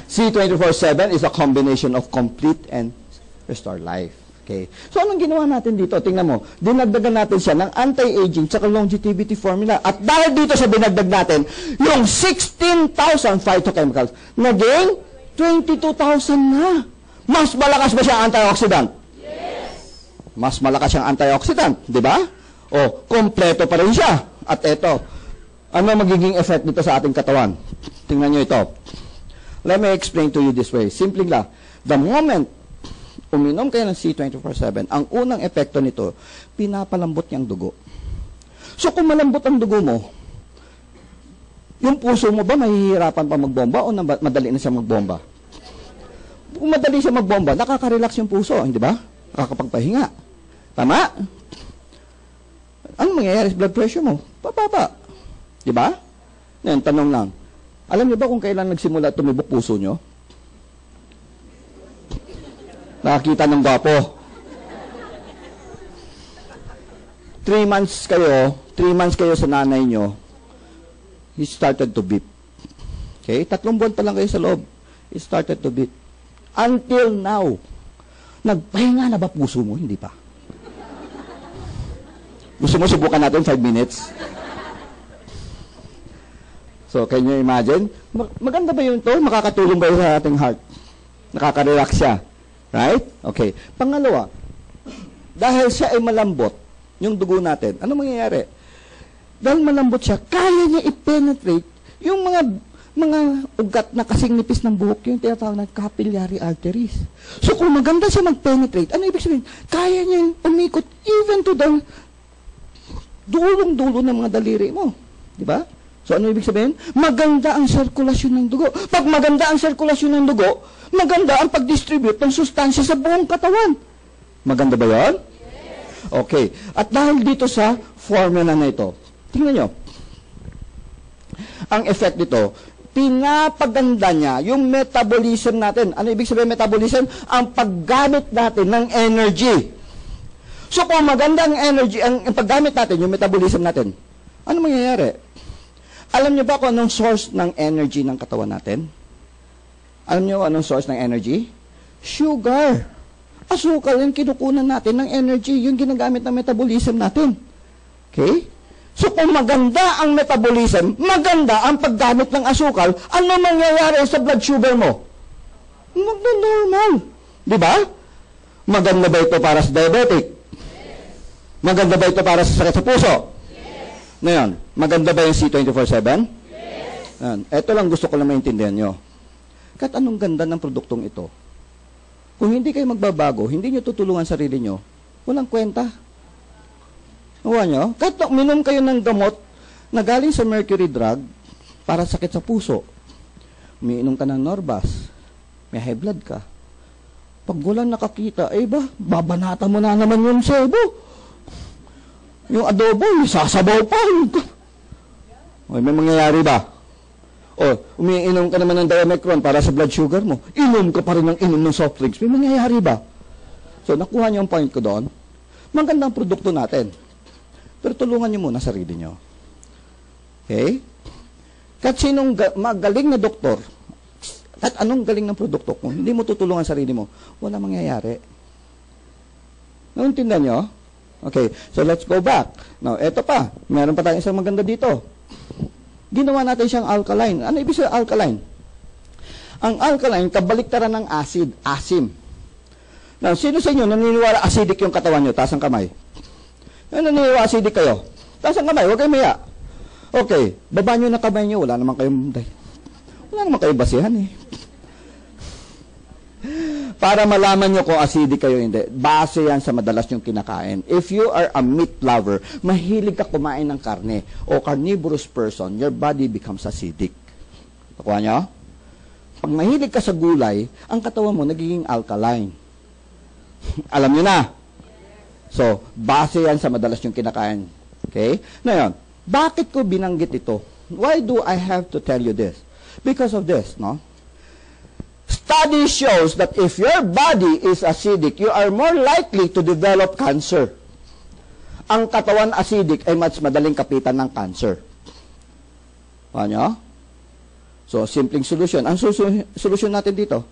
C24/7 is a combination of complete and Restore Life. Okay? So, anong ginawa natin dito? Tingnan mo, dinagdagan natin siya ng anti-aging tsaka longevity formula. At dahil dito sa dinagdag natin, yung 16,000 phytochemicals, naging 22,000 na. Mas malakas ba siya antioxidant? Yes. Mas malakas siyang antioxidant, di ba? O, kompleto pa rin siya. At eto, ano magiging effect nito sa ating katawan? Tingnan nyo ito. Let me explain to you this way. Simple lang. The moment uminom kayo ng C24/7, ang unang epekto nito, pinapalambot niyang dugo. So kung malambot ang dugo mo, yung puso mo ba mahihirapan pa magbomba o madali na siya magbomba? Kung madali siya magbomba, nakaka-relax yung puso, hindi ba? Nakakapagpahinga. Tama? Ano mangyayari sa blood pressure mo? Pababa. Di ba? Ngayon, tanong lang. Alam niyo ba kung kailan nagsimula tumibok puso niyo? Nakakita ng gwapo. 3 months kayo sa nanay niyo, he started to beat. Okay? 3 buwan pa lang kayo sa loob. He started to beat. Until now, nagpahinga na ba puso mo? Hindi pa. Gusto mo subukan natin 5 minutes? So, can you imagine? Maganda ba yun to? Makakatulong ba yun sa ating heart? Nakaka-relax siya. Right? Okay. Pangalawa, dahil siya ay malambot, yung dugo natin, ano mangyayari? Dahil malambot siya, kaya niya i-penetrate yung mga ugat na kasing nipis ng buhok, yung tinatawag na capillary arteries. So, kung maganda siya mag-penetrate, ano ibig sabihin? Kaya niya umikot even to the dulong-dulo ng mga daliri mo. Di ba? So, ano ibig sabihin? Maganda ang sirkulasyon ng dugo. Pag maganda ang sirkulasyon ng dugo, maganda ang pag-distribute ng sustansya sa buong katawan. Maganda ba yan? Yes. Okay. At dahil dito sa formula na ito, tingnan nyo. Ang effect dito, pinapaganda niya yung metabolism natin. Ano ibig sabihin metabolism? Ang paggamit natin ng energy. So, kung maganda ang energy, ang paggamit natin, yung metabolism natin, ano mangyayari? Alam niyo ba kung anong source ng energy ng katawan natin? Alam niyo anong source ng energy? Sugar. Asukal yung kinukunan natin ng energy, yung ginagamit ng metabolism natin. Okay? So kung maganda ang metabolism, maganda ang paggamit ng asukal, ano mangyayari sa blood sugar mo? Magna-normal. Di ba? Maganda ba ito para sa diabetic? Maganda ba ito para sa sakit sa puso? Ngayon, maganda ba yung C24/7? Ito lang gusto ko lang maintindihan nyo. Kahit anong ganda ng produktong ito, kung hindi kayo magbabago, hindi nyo tutulungan sarili nyo, walang kwenta. Nawa nyo? Kahit minom kayo ng gamot na galing sa mercury drug para sakit sa puso, umiinom ka ng Norvas, may high blood ka. Pag walang nakakita, babanata mo na naman yung sebo. Yung adobo, sasabaw pa. May mangyayari ba? Umiinom ka naman ng Diamecron para sa blood sugar mo. Inom ka pa rin ng inom ng soft drinks. May mangyayari ba? So, nakuha niyo ang point ko doon. Magandang produkto natin. Pero tulungan niyo muna sarili niyo. Okay? Kahit sinong magaling na doktor, kahit anong galing ng produkto, kung hindi mo tutulungan sarili mo, wala mangyayari. Nauntindihan niyo? Okay, so let's go back. Now, eto pa. Meron pa tayong isang maganda dito. Ginawa natin siyang alkaline. Ano ibig sabihin alkaline? Ang alkaline, kabaliktaran ng acid, asim. Now, sino sa inyo naniniwala acidic yung katawan nyo? Taas ang kamay. Naniniwala acidic kayo? Taas ang kamay, huwag kayo maya. Okay, baba nyo na kamay nyo. Wala naman kayong basihan eh. Para malaman nyo kung acidic kayo hindi. Base yan sa madalas nyong kinakain. If you are a meat lover, mahilig ka kumain ng karne, o carnivorous person, your body becomes acidic. Nakuha nyo? Pag mahilig ka sa gulay, ang katawan mo nagiging alkaline. Alam nyo na? So, base yan sa madalas nyong kinakain. Okay? Ngayon, bakit ko binanggit ito? Why do I have to tell you this? Because of this, no? Study shows that if your body is acidic, you are more likely to develop cancer. Ang katawan acidic ay mas madaling kapitan ng cancer. Ano? So, simpleng solusyon. Ang solusyon natin dito,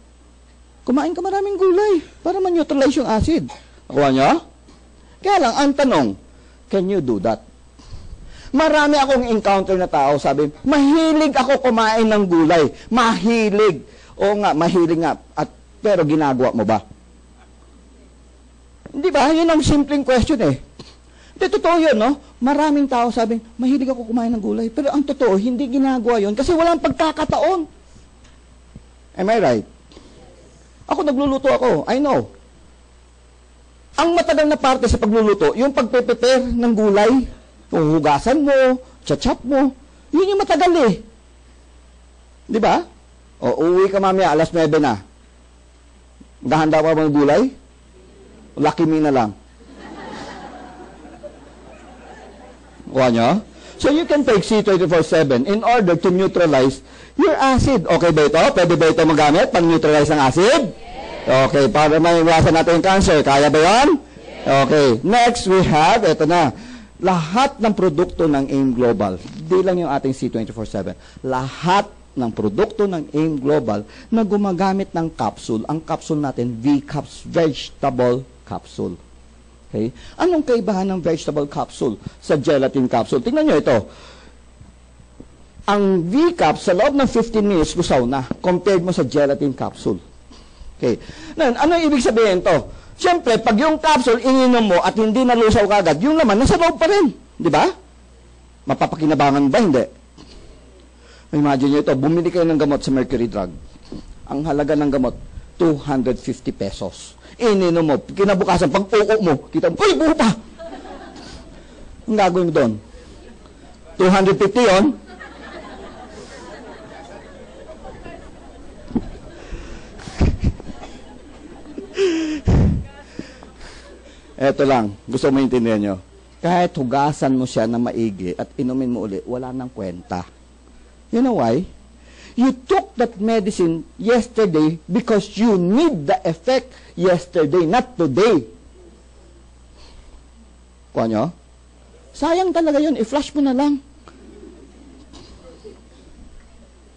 kumain ka maraming gulay para ma-neutralize yung acid. Nakuha nyo? Kaya lang, ang tanong, can you do that? Marami akong encounter na tao, sabi, mahilig ako kumain ng gulay. Mahilig. Oo nga, mahilig nga. Pero ginagawa mo ba? Hindi ba? Yun ang simpleng question eh. Hindi, totoo yun, no? Maraming tao sabi, mahilig ako kumain ng gulay. Pero ang totoo, hindi ginagawa yun kasi walang pagkakataon. Am I right? Ako, nagluluto ako. I know. Ang matagal na parte sa pagluluto, yung pagpe-prepare ng gulay, yung hugasan mo, chachap mo, yun yung matagal eh. Di ba? Uwi ka mamaya, alas 9 na. Maghahanda pa ba ng gulay? Lucky me na lang. Kuha nyo? So you can take C24/7 in order to neutralize your acid. Okay ba ito? Pwede ba ito magamit pang-neutralize ng acid? Okay, para maiwasan natin yung cancer. Kaya ba yan? Okay. Next, we have, ito na. Lahat ng produkto ng AIM Global, di lang yung ating C24/7. Lahat ng produkto ng AIM Global na gumagamit ng capsule. Ang capsule natin, VCAPS Vegetable Capsule. Okay? Anong kaibahan ng vegetable capsule sa gelatin capsule? Tingnan nyo ito. Ang VCAPS sa loob ng 15 minutes lusaw na compared mo sa gelatin capsule. Okay. Ano ibig sabihin to? Siyempre, pag yung capsule ininom mo at hindi nalusaw kagad, yung laman nasa loob pa rin. Di ba? Mapapakinabangan ba? Hindi. Imagine nyo ito, bumili kayo ng gamot sa mercury drug. Ang halaga ng gamot, 250 pesos. Ininom mo, kinabukasan, pag uko mo, kita mo, uy, buho pa! Ang gagawin mo doon? 250 yon. Eto lang, gusto mo maintindihan nyo. Kahit hugasan mo siya na maigi at inumin mo uli, wala nang kwenta. You know why? You took that medicine yesterday because you need the effect yesterday, not today. Kuha nyo? Sayang talaga yun. I-flush mo na lang.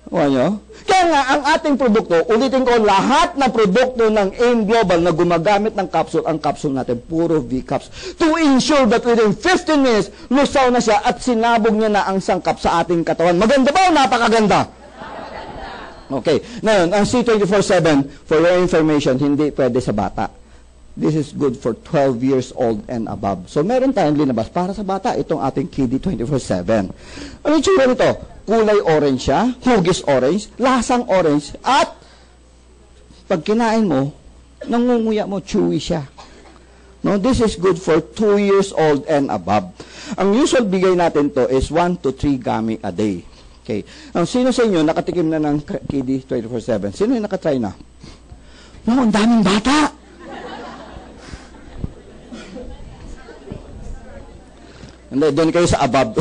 Nyo? Kaya nga, ang ating produkto, ulitin ko, lahat ng produkto ng AIM Global na gumagamit ng capsule, ang capsule natin, puro V-caps. To ensure that within 15 minutes, lusaw na siya at sinabog niya na ang sangkap sa ating katawan. Maganda ba o napakaganda? Okay. Ngayon, ang C24/7, for your information, hindi pwede sa bata. This is good for 12 years old and above. So, meron tayong linabas para sa bata, itong ating Kiddy 24/7. Ano yung tsura nito? Kulay orange siya, hugis orange, lasang orange, at pag kinain mo, nangunguya mo, chewy siya. No, this is good for 2 years old and above. Ang usual bigay natin to is 1 to 3 gummy a day. Okay. Ang sino sa inyo nakatikim na ng Kiddy 24/7? Sino yung nakatry na? No, ang daming bata. Hindi, doon kayo sa above.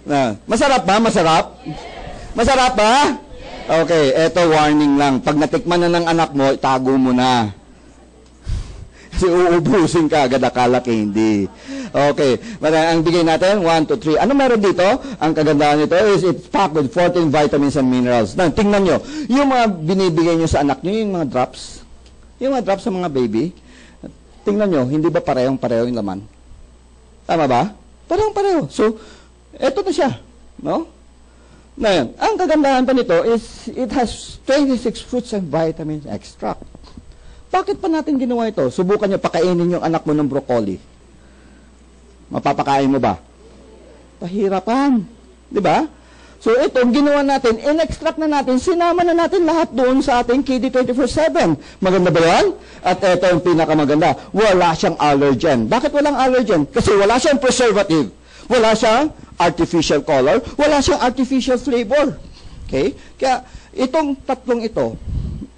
Na, masarap ba? Masarap? Masarap ba? Okay, eto warning lang. Pag natikman na ng anak mo, itago mo na. Kasi uubusin ka agad, akala candy. Okay, ang bigay natin, 1 to 3. Ano meron dito? Ang kagandahan nito is it's packed with 14 vitamins and minerals. Na, tingnan nyo, yung mga binibigay nyo sa anak nyo, yung mga drops, sa mga baby, tingnan nyo, hindi ba parehong-pareho yung laman? Tama ba? Parehong-pareho. So, eto na siya. No? Ngayon, ang kagandahan pa nito is it has 26 fruits and vitamins extract. Bakit pa natin ginawa ito? Subukan nyo, pakainin yung anak mo ng broccoli. Mapapakain mo ba? Pahirapan. Di ba? So, ito, ginawa natin, in-extract na natin, sinama na natin lahat doon sa ating Kiddy 24/7. Maganda ba yan? At ito ang pinakamaganda, wala siyang allergen. Bakit walang allergen? Kasi wala siyang preservative. Wala siyang artificial color. Wala siyang artificial flavor. Okay? Kaya, itong tatlong ito,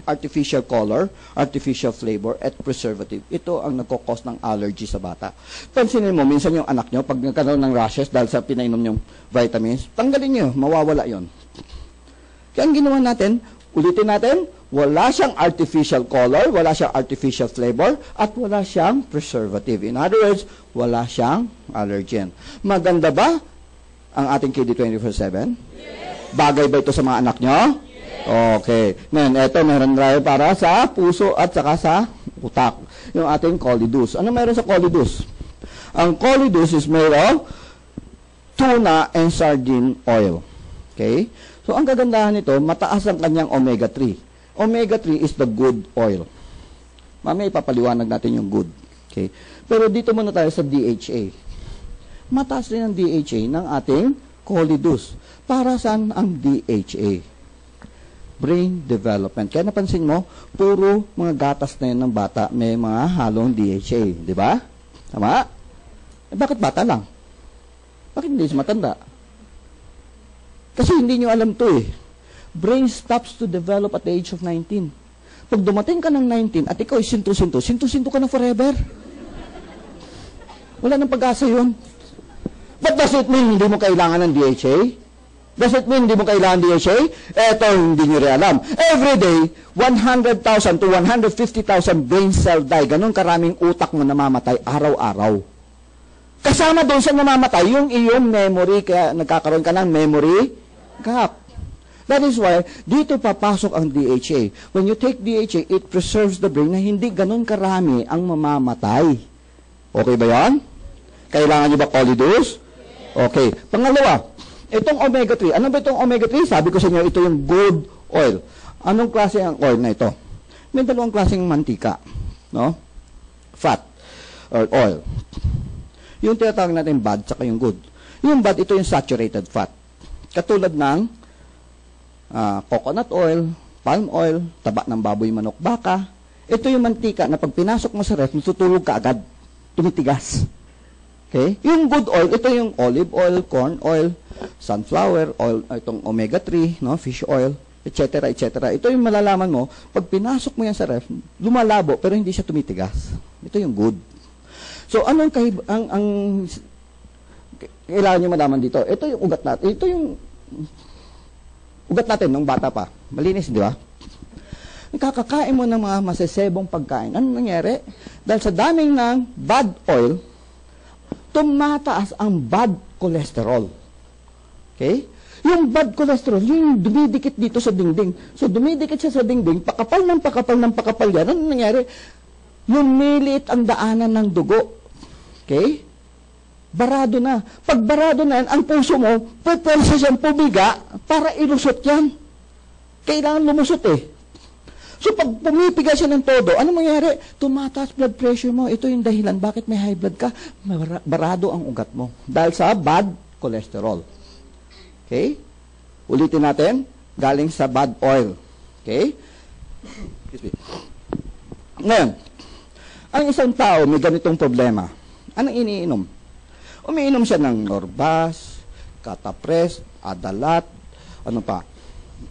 artificial color, artificial flavor, at preservative. Ito ang nagkakos ng allergy sa bata. Pansinin mo, minsan yung anak nyo, pag nagkaroon ng rashes dahil sa pinainom yung vitamins, tanggalin nyo, mawawala yon. Kaya ang ginawa natin, ulitin natin, wala siyang artificial color, wala siyang artificial flavor, at wala siyang preservative. In other words, wala siyang allergen. Maganda ba ang ating Kiddy 24/7? Yes. Bagay ba ito sa mga anak nyo? Okay. Ngayon, ito meron tayo para sa puso at saka sa utak. Yung ating Colidus. Ano meron sa Colidus? Ang Colidus is made of tuna and sardine oil. Okay? So, ang kagandahan nito, mataas ang kanyang omega-3. Omega-3 is the good oil. Mamaya ipapaliwanag natin yung good. Okay? Pero dito muna tayo sa DHA. Mataas rin ang DHA ng ating Colidus. Para saan ang DHA? Brain development. Kaya napansin mo, puro mga gatas na yun ng bata may mga halong DHA. Di ba? Tama? Bakit bata lang? Bakit hindi matanda? Kasi hindi nyo alam to eh. Brain stops to develop at the age of 19. Pag dumating ka ng 19 at ikaw ay sinto-sinto, sinto-sinto ka na forever. Wala nang pag-asa yun. But does it mean hindi mo kailangan ng DHA? Does it mean hindi mo kailangan DHA? Eto, hindi nyo rin alam. Every day, 100,000 to 150,000 brain cell die. Ganon karaming utak mo namamatay araw-araw. Kasama doon sa namamatay, yung iyong memory, kaya nagkakaroon ka ng memory gap. That is why, dito papasok ang DHA. When you take DHA, it preserves the brain na hindi ganon karami ang mamamatay. Okay ba yan? Kailangan nyo ba Colidus? Okay. Pangalawa, itong omega-3. Ano ba itong omega-3? Sabi ko sa inyo, ito yung good oil. Anong klase ang oil na ito? May dalawang klaseng mantika. No? Fat or oil. Yung tinatawag natin bad, saka yung good. Yung bad, ito yung saturated fat. Katulad ng coconut oil, palm oil, taba ng baboy, manok, baka. Ito yung mantika na pag pinasok mo sa ref, matutulog ka agad. Tumitigas. Okay? Yung good oil, ito yung olive oil, corn oil, sunflower oil, itong omega-3, no, fish oil, etc., etc. Ito yung malalaman mo, pag pinasok mo yan sa ref, lumalabo, pero hindi siya tumitigas. Ito yung good. So, anong ang kailangan nyo malaman dito? Ito yung ugat natin. Ito yung ugat natin nung bata pa. Malinis, di ba? Kakakain mo ng mga masasebong pagkain. Ano nangyari? Dahil sa daming ng bad oil, tumataas ang bad cholesterol. Okay? Yung bad cholesterol, yung dumidikit dito sa dingding. So, dumidikit siya sa dingding, pakapal ng pakapal ng pakapal yan. Ano nangyari? Lumiliit ang daanan ng dugo. Okay? Barado na. Pag barado na yan, ang puso mo, pupwersa siyang pumiga para ilusot yan. Kailangan lumusot eh. So, pag pumipiga siya ng todo, ano mangyari? Tumataas blood pressure mo. Ito yung dahilan. Bakit may high blood ka? Barado ang ugat mo. Dahil sa bad cholesterol. Okay? Ulitin natin. Galing sa bad oil. Okay? Excuse me. Ngayon, ang isang tao may ganitong problema. Anong iniinom? Umiinom siya ng Norbas, Catapres, Adalat, ano pa?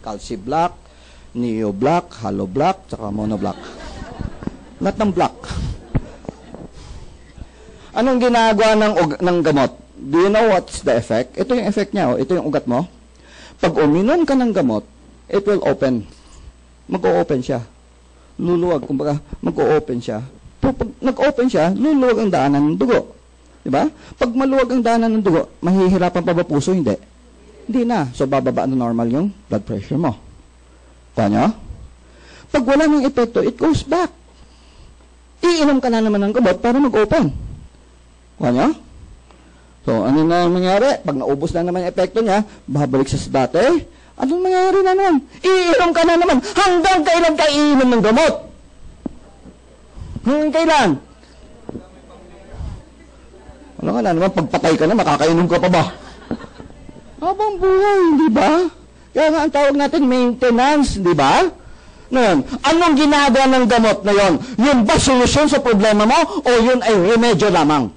Calciblac, Neo Black, Halo Black, tsaka Mono Black. Lahat ng black. Anong ginagawa ng gamot? Do you know what's the effect? Ito yung effect niya, oh. Ito yung ugat mo. Pag uminom ka ng gamot, it will open. Mag-o-open siya. Luluwag, kumbaga, mag-o-open siya. Pag nag-open siya, luluwag ang daanan ng dugo. Diba? Pag maluwag ang daanan ng dugo, mahihirapan pa ba puso? Hindi. Hindi na. So, bababa na normal yung blood pressure mo. Kaya? Pag wala ng epekto, it goes back. Iinom ka na naman ng gamot para mag-open. Kaya? So, ano na mangyari? Pag naubos na naman yung epekto niya, babalik sa dati. Anong mangyari na naman? Iinom ka na naman. Hanggang kailan ka iinom ng gamot? Hanggang kailan? Wala ka na naman, pagpatay ka na, makakainom ka pa ba? Habang buhay, di ba? Kaya nga ang tawag natin, maintenance, di ba? Ngayon, anong ginagawa ng gamot na yon? Yun ba solusyon sa problema mo o yun ay remedyo lamang?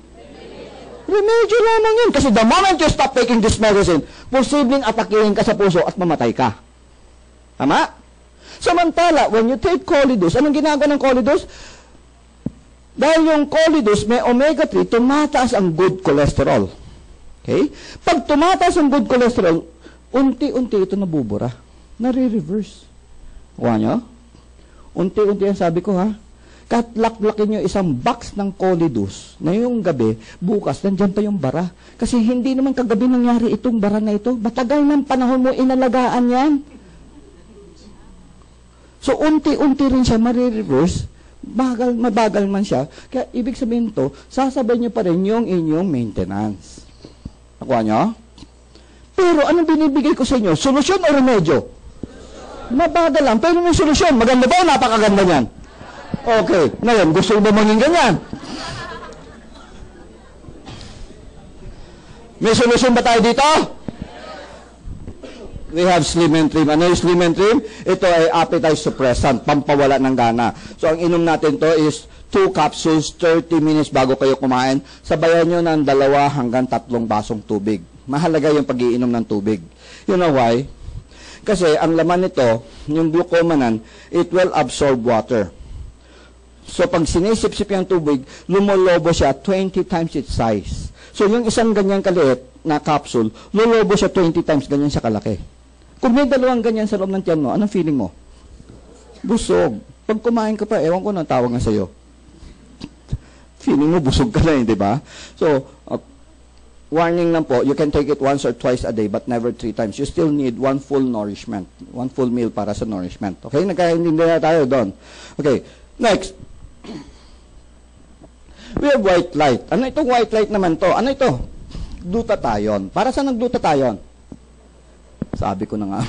Remedyo lamang yun. Kasi the moment you stop taking this medicine, posibleng atakihin ka sa puso at mamatay ka. Tama? Samantala, when you take Cholidus, anong ginagawa ng Cholidus? Dahil yung Cholidus may omega-3, tumataas ang good cholesterol. Okay? Pag tumataas ang good cholesterol, unti-unti ito nabubura. Nare-reverse. Kuha nyo? Unti-unti yan sabi ko ha. Katlaklakin nyo isang box ng Cholidus na yung gabi, bukas, nandyan pa yung bara. Kasi hindi naman kagabi nangyari itong bara na ito. Matagal ng panahon mo inalagaan yan. So, unti-unti rin siya marireverse. Mabagal man siya. Kaya, ibig sabihin to, sasabay niyo pa rin yung inyong maintenance. Nakuha nyo? Pero, anong binibigay ko sa inyo? Solusyon o remedyo? Mabagal lang. Pero may solusyon. Maganda ba o napakaganda niyan? Okay. Ngayon, gusto mo ba maging ganyan? May solusyon ba tayo dito? We have Slim and Trim. Ano yung Slim and Trim? Ito ay appetite suppressant, pampawala ng gana. So, ang inom natin to is 2 capsules, 30 minutes bago kayo kumain. Sabayan nyo ng 2 hanggang 3 basong tubig. Mahalaga yung pag-iinom ng tubig. You know why? Kasi ang laman nito, yung glucomannan, it will absorb water. So, pag sinisip-sip yung tubig, lumolobo siya 20 times its size. So, yung isang ganyan kaliit na capsule, lululobo siya 20 times ganyan siya kalaki. Kung may 2 ganyan sa loob ng tiyan mo, anong feeling mo? Busog. Pag kumain ka pa, ewan ko na tawag nga sa'yo. Feeling mo, busog ka na di ba? So, warning lang po, you can take it once or twice a day, but never 3 times. You still need 1 full nourishment. 1 full meal para sa nourishment. Okay? Nagkaintindihan na tayo doon. Okay. Next. We have white light. Ano itong white light naman to? Ano ito? Glutathione. Para saan ang glutathione? Sabi ko na nga.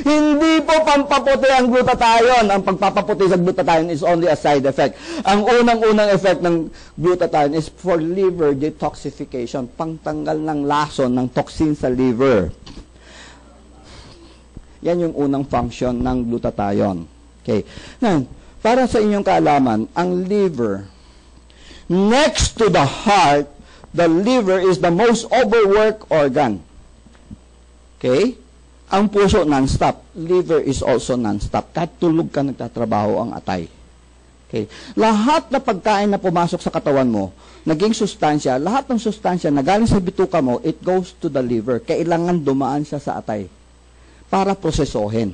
Hindi po pampaputi ang glutathione. Ang pagpapaputi sa glutathione is only a side effect. Ang unang-unang effect ng glutathione is for liver detoxification. Pangtanggal ng lason ng toxin sa liver. Yan yung unang function ng glutathione. Okay. Now, para sa inyong kaalaman, ang liver, next to the heart, the liver is the most overworked organ. Okay? Ang puso, non-stop. Liver is also non-stop. Kahit tulog ka, nagtatrabaho ang atay. Okay? Lahat na pagkain na pumasok sa katawan mo, naging sustansya, lahat ng sustansya na galing sa bituka mo, it goes to the liver. Kailangan dumaan siya sa atay para prosesohin.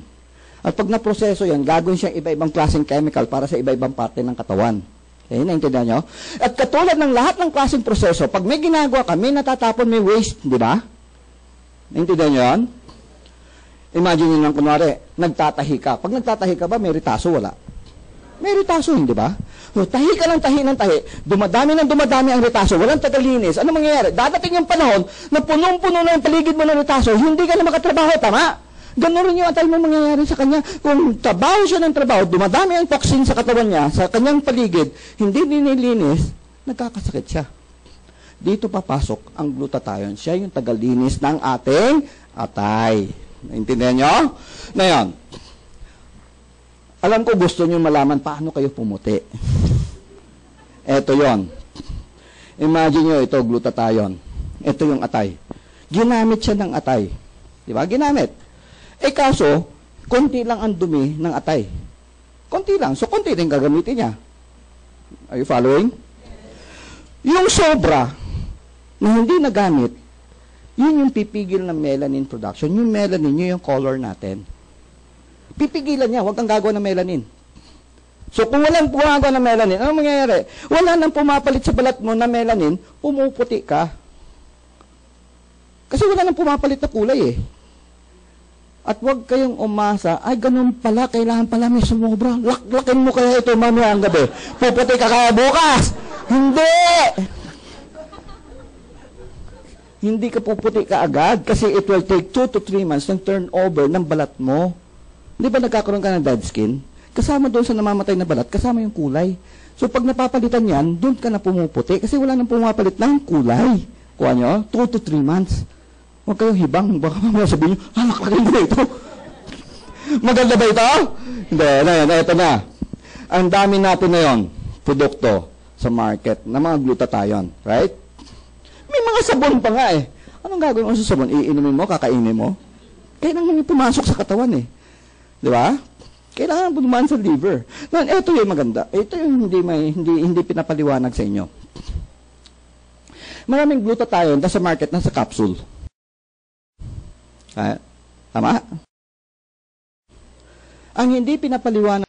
At pag naproseso yan, gagawin siyang iba-ibang klaseng chemical para sa iba-ibang parte ng katawan. Okay, naintindihan nyo? At katulad ng lahat ng klaseng proseso, pag may ginagawa ka, may natatapon, may waste, di ba? Naintindihan nyo yan? Imagine nyo lang, kunwari, nagtatahi ka. Pag nagtatahi ka ba, may ritaso? Wala. May ritaso, hindi ba? So, tahi ka ng tahi ng tahi. Dumadami ng dumadami ang ritaso. Walang tagalinis. Ano mangyayari? Dadating yung panahon na punong-puno na yung paligid mo ng ritaso, hindi ka na makatrabaho, tama? Ganun rin yung atay mo mangyayari sa kanya. Kung trabaho siya ng trabaho, dumadami ang toxin sa katawan niya, sa kanyang paligid, hindi nililinis, nagkakasakit siya. Dito papasok ang glutathione. Siya yung tagalinis ng ating atay. Naintindihan nyo? Ngayon, alam ko gusto nyo malaman paano kayo pumuti. Ito yon. Imagine nyo ito, glutathione. Ito yung atay. Ginamit siya ng atay. Diba? Ginamit. Kaso, konti lang ang dumi ng atay. Konti lang. So, konti rin gagamitin niya. Are you following? Yung sobra na hindi nagamit, yun yung pipigil ng melanin production. Yung melanin, yun yung color natin. Pipigilan niya, huwag kang gagawa ng melanin. So, kung walang gumagawa ng melanin, ano mangyayari? Wala nang pumapalit sa balat mo na melanin, pumuputi ka. Kasi wala nang pumapalit na kulay eh. At huwag kayong umasa, ay ganun pala, kailangan pala may sumobra. Laklakin mo kaya ito mamaya ang gabi. Puputi ka kaya bukas. Hindi! Hindi ka puputi ka agad kasi it will take 2 to 3 months ng turnover ng balat mo. Di ba nagkakaroon ka ng dead skin? Kasama doon sa namamatay na balat, kasama yung kulay. So pag napapalitan yan, doon ka na pumuputi kasi wala nang pumapalit ng kulay. Kuha nyo, 2 to 3 months. Huwag kayong hibang, baka mamaya sabihin nyo, halaklakin mo ito. Maganda ba ito? Hindi, ito na. Ang dami natin na yon, produkto sa market na mga glutathione, right? May mga sabon pa nga eh. Anong gagawin mo sa sabon? Iinumin mo, kakainin mo? Kailangan yung pumasok sa katawan eh. Di ba? Kailangan dumaan sa liver. Now, ito yung maganda. Ito yung hindi pinapaliwanag sa inyo. Maraming glutathione sa market na sa capsule. Tama? Ang hindi pinapaliwanag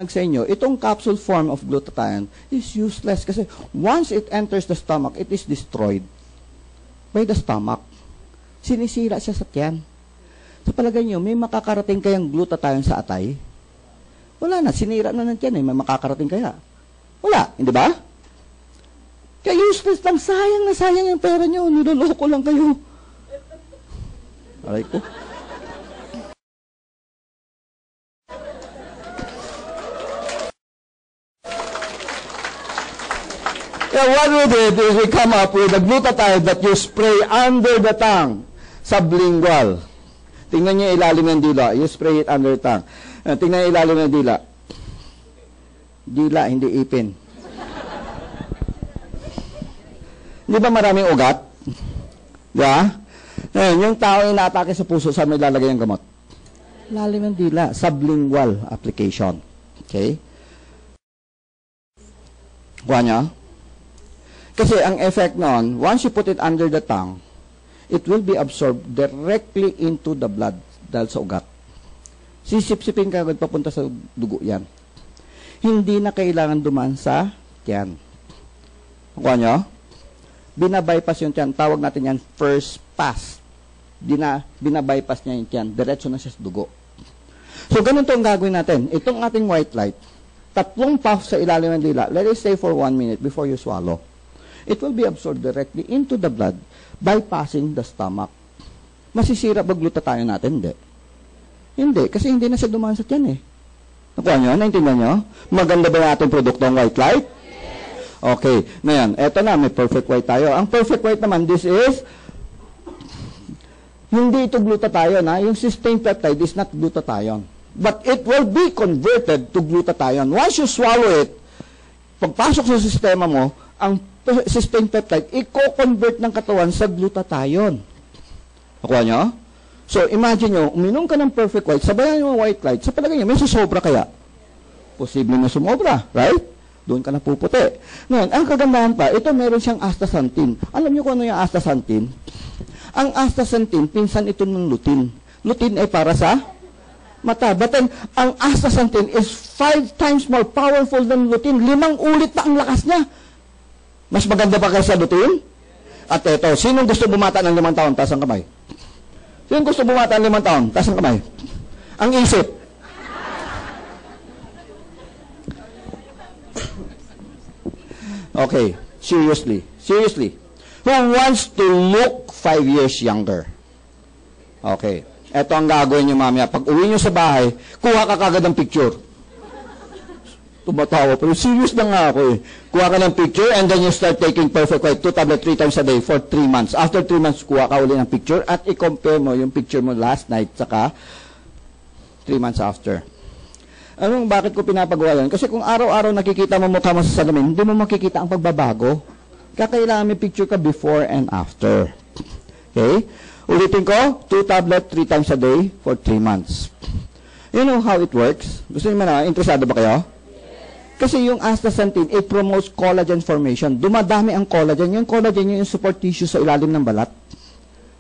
sa inyo, itong capsule form of glutathione is useless kasi once it enters the stomach, it is destroyed by the stomach. Sinisira siya sa tiyan. Sa palagay nyo, may makakarating kayang glutathione sa atay? Wala na, sinira na ng tiyan eh. May makakarating kaya? Wala, hindi ba? Kaya useless lang, sayang na sayang yung pera nyo, niloloko lang kayo. Aray ko. Yeah, what we did is we come up with a glutathione that you spray under the tongue, sublingual. Tingnan niyo ilalim ng dila. You spray it under the tongue. Tingnan niyo ilalim ng dila. Dila, hindi ipin. Di ba maraming ugat? Di ba? Ngayon, yung tao yung inaatake sa puso, saan may lalagay ang gamot? Ilalim ng dila. Sublingual application. Okay? Kuha niyo? Kasi ang effect noon, once you put it under the tongue, it will be absorbed directly into the blood dahil sa ugat. Sisip-sipin ka agad papunta sa dugo yan. Hindi na kailangan duman sa tiyan. Kuha nyo? Binabypass yung tiyan. Tawag natin yan first pass. Binabypass niya yung tiyan. Diretso na siya sa dugo. So, ganun to ang gagawin natin. Itong ating white light, 3 puffs sa ilalim ng dila. Let it stay for 1 minute before you swallow. It will be absorbed directly into the blood bypassing the stomach. Masisira ba glutathione natin? Hindi. Hindi, kasi hindi na siya dumaan sa tiyan eh. Nakuha nyo? Naintindihan nyo? Maganda ba yung ating produkto ang white light? Okay. Ngayon, eto na, may perfect white tayo. Ang perfect white naman, this is, hindi ito glutathione ha. Yung cysteine peptide is not glutathione. But it will be converted to glutathione. Once you swallow it, pagpasok sa sistema mo, ang cysteine peptide, i-convert ng katawan sa glutathione. Nakuha nyo? So, imagine nyo, uminom ka ng perfect white, sabayan nyo white light, sa palagay nyo, may susobra kaya? Posible na sumobra, right? Doon ka na puputi. Ngayon, ang kagandahan pa, ito meron siyang astaxanthin. Alam nyo kung ano yung astaxanthin? Ang astaxanthin, pinsan ito ng lutein. Lutein ay para sa mata. But then, ang astaxanthin is 5 times more powerful than lutein. 5 ulit pa ang lakas niya. Mas maganda pa kaysa lutein? At eto, sinong gusto bumata ng 5 taon? Taas ang kamay. Sinong gusto bumata ng 5 taon? Taas ang kamay. Ang isip. Okay, seriously. Who wants to look 5 years younger? Okay. Eto ang gagawin nyo mamaya. Pag uwi nyo sa bahay, kuha ka kagad ng picture. Tumatawa, pero serious na nga ako eh. Kuha ka ng picture and then you start taking perfect white 2 tablet 3 times a day for 3 months. After 3 months, kuha ka uli ng picture at i-compare mo yung picture mo last night saka 3 months after. Anong bakit ko pinapagawa yan? Kasi kung araw-araw nakikita mo mukha mo sa salamin, hindi mo makikita ang pagbabago. Kakailangan may picture ka before and after. Okay? Ulitin ko, 2 tablet 3 times a day for 3 months. You know how it works? Gusto niyo na? Interesado ba kayo? Kasi yung astaxanthin, it promotes collagen formation. Dumadami ang collagen. Yung collagen yung support tissue sa ilalim ng balat.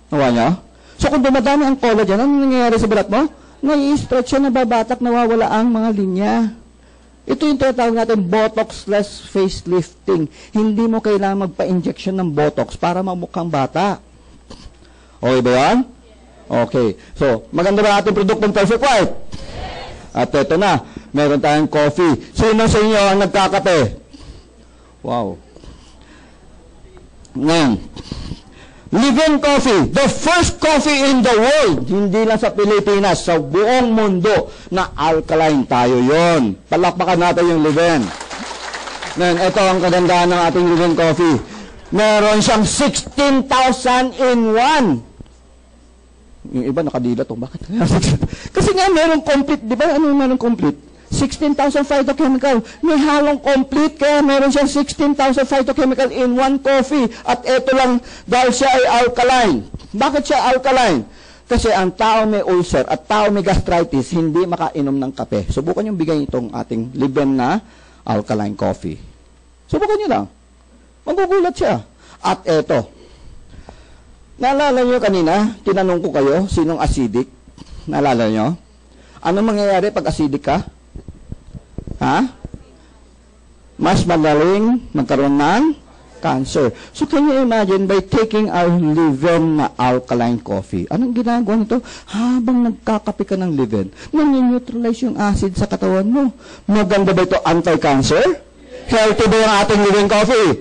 Nawa niyo? So kung dumadami ang collagen, ano nangyayari sa balat mo? Nai-stretch siya, nababatak, nawawala ang mga linya. Ito yung tinatawag natin Botox-less facelifting. Hindi mo kailangan magpa-injection ng Botox para mamukhang bata. Okay ba yan? Okay. So, maganda ba ating produktong Perfect White? At ito na, meron tayong coffee. Sino sa inyo ang nagkakape? Wow. Ngayon, Live-in coffee, the first coffee in the world, hindi lang sa Pilipinas, sa buong mundo, na alkaline tayo yon. Palakpakan natin yung live-in. Ngayon, ito ang kagandahan ng ating live-in coffee. Meron siyang 16,000 in 1. Yung iba nakadila to. Bakit? Kasi nga meron complete, di ba? Ano yung meron complete? 16,000 phytochemical. May halong complete, kaya meron siyang 16,000 phytochemical in 1 coffee. At ito lang, dahil siya ay alkaline. Bakit siya alkaline? Kasi ang tao may ulcer at tao may gastritis, hindi makainom ng kape. Subukan yung bigay itong ating live-in na alkaline coffee. Subukan nyo lang. Magugulat siya. At ito. Naalala nyo kanina, tinanong ko kayo, sinong acidic? Naalala nyo? Ano mangyayari pag acidic ka? Ha? Mas madaling magkaroon ng cancer. So can you imagine by taking our live-in na alkaline coffee? Anong ginagawa nito? Habang nagkakape ka ng live-in, nani-neutralize yung acid sa katawan mo. Maganda ba ito anti-cancer? Healthy ba yung ating live-in coffee?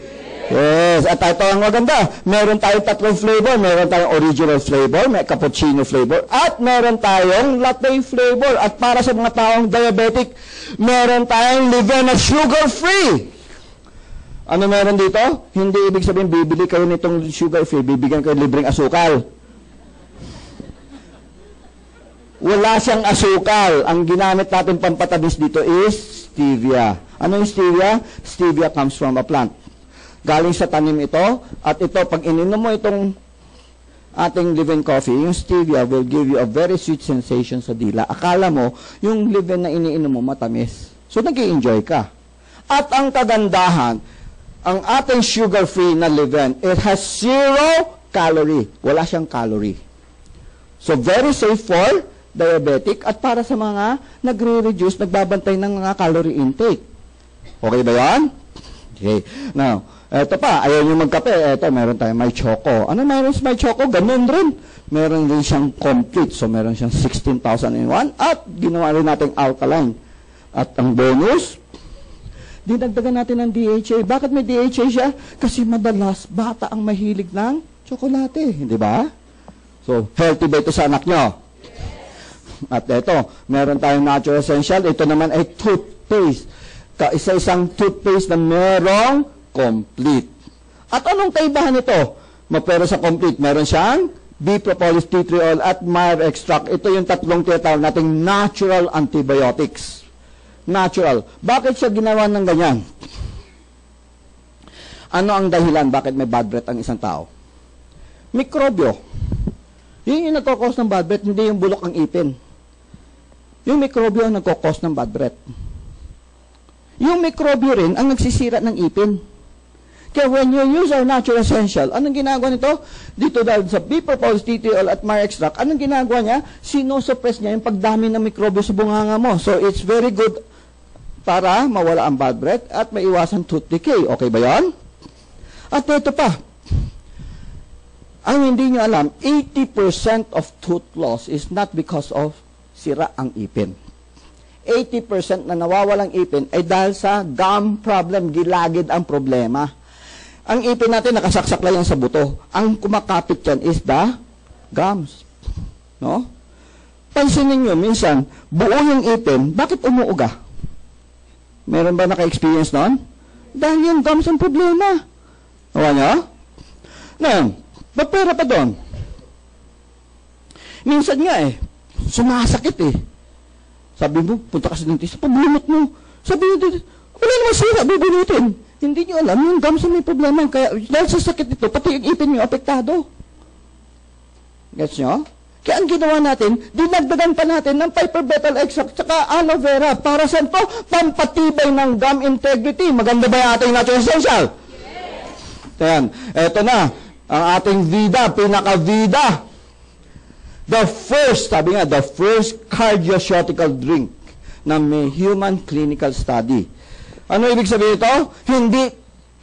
Yes, at ito ang maganda. Meron tayong 3 flavor. Meron tayong original flavor, may cappuccino flavor, at meron tayong latte flavor. At para sa mga taong diabetic, meron tayong live-in na sugar-free. Ano meron dito? Hindi ibig sabihin bibili kayo nitong sugar-free, bibigyan kayo libreng asukal. Wala siyang asukal. Ang ginamit natin pampatamis dito is stevia. Ano yung stevia? Stevia comes from a plant. Galing sa tanim ito, at ito, pag ininom mo itong ating live-in coffee, yung stevia will give you a very sweet sensation sa dila. Akala mo, yung live-in na iniinom mo matamis. So, nag-i-enjoy ka. At ang kagandahan, ang ating sugar-free na live-in, it has 0 calorie. Wala siyang calorie. So, very safe for diabetic at para sa mga nagre-reduce, nagbabantay ng mga calorie intake. Okay ba yan? Okay. Now, eto pa, ayaw nyo magkape. Eto, meron tayong may choco. Ano meron sa may choco? Ganun rin. Meron din siyang complete. So, meron siyang 16,000 in 1. At ginawa rin natin alkaline. At ang bonus, dinagdagan natin ng DHA. Bakit may DHA siya? Kasi madalas, bata ang mahilig ng tsokolate. Hindi ba? So, healthy ba ito sa anak nyo? At eto, meron tayong natural essential. Ito naman ay toothpaste. Isa-isang toothpaste na merong complete. At anong kaibahan nito? Pero sa complete, meron siyang B-propolis, tea tree oil, at myrrh extract. Ito yung 3 tinatawag nating natural antibiotics. Natural. Bakit siya ginawa ng ganyan? Ano ang dahilan bakit may bad breath ang isang tao? Mikrobyo. Yun yung nagkakos ng bad breath, hindi yung bulok ang ipin. Yung mikrobyo ang nagkakos ng bad breath. Yung mikrobyo rin ang nagsisira ng ipin. Kaya when you use our natural essential, anong ginagawa nito? Dito dahil sa B-propolis, tea tree oil, at myrrh extract, anong ginagawa niya? Sinosuppress niya yung pagdami ng mikrobyo sa bunganga mo. So, it's very good para mawala ang bad breath at maiwasan tooth decay. Okay ba yan? At ito pa. Ang hindi nyo alam, 80% of tooth loss is not because of sira ang ipin. 80% na nawawalang ipin ay dahil sa gum problem, gilagid ang problema. Ang ipin natin nakasaksak lang yan sa buto. Ang kumakapit yan is the gums. No? Pansinin nyo, minsan, buo yung ipin, bakit umuuga? Meron ba naka-experience noon? Dahil yung gums ang problema. Nawa nyo? Ngayon, magpera pa doon. Minsan nga sumasakit Sabi mo, punta ka sa dentist, pabulot mo. Sabi mo, wala naman sira, bubulutin. Hindi nyo alam, yung gums may problema. Kaya, dahil sa sakit ito, pati yung ipin nyo, apektado. Gets nyo? Kaya ang ginawa natin, dinagdagan pa natin ng Piper Betel extract saka aloe vera. Para saan to? Pampatibay ng gum integrity. Maganda ba yung ating natural essential? Yes! Ayan, eto na. Ang ating vida, pinaka-vida. The first, sabi nga, the first cardioceutical drink na may human clinical study. Ano ibig sabihin ito? Hindi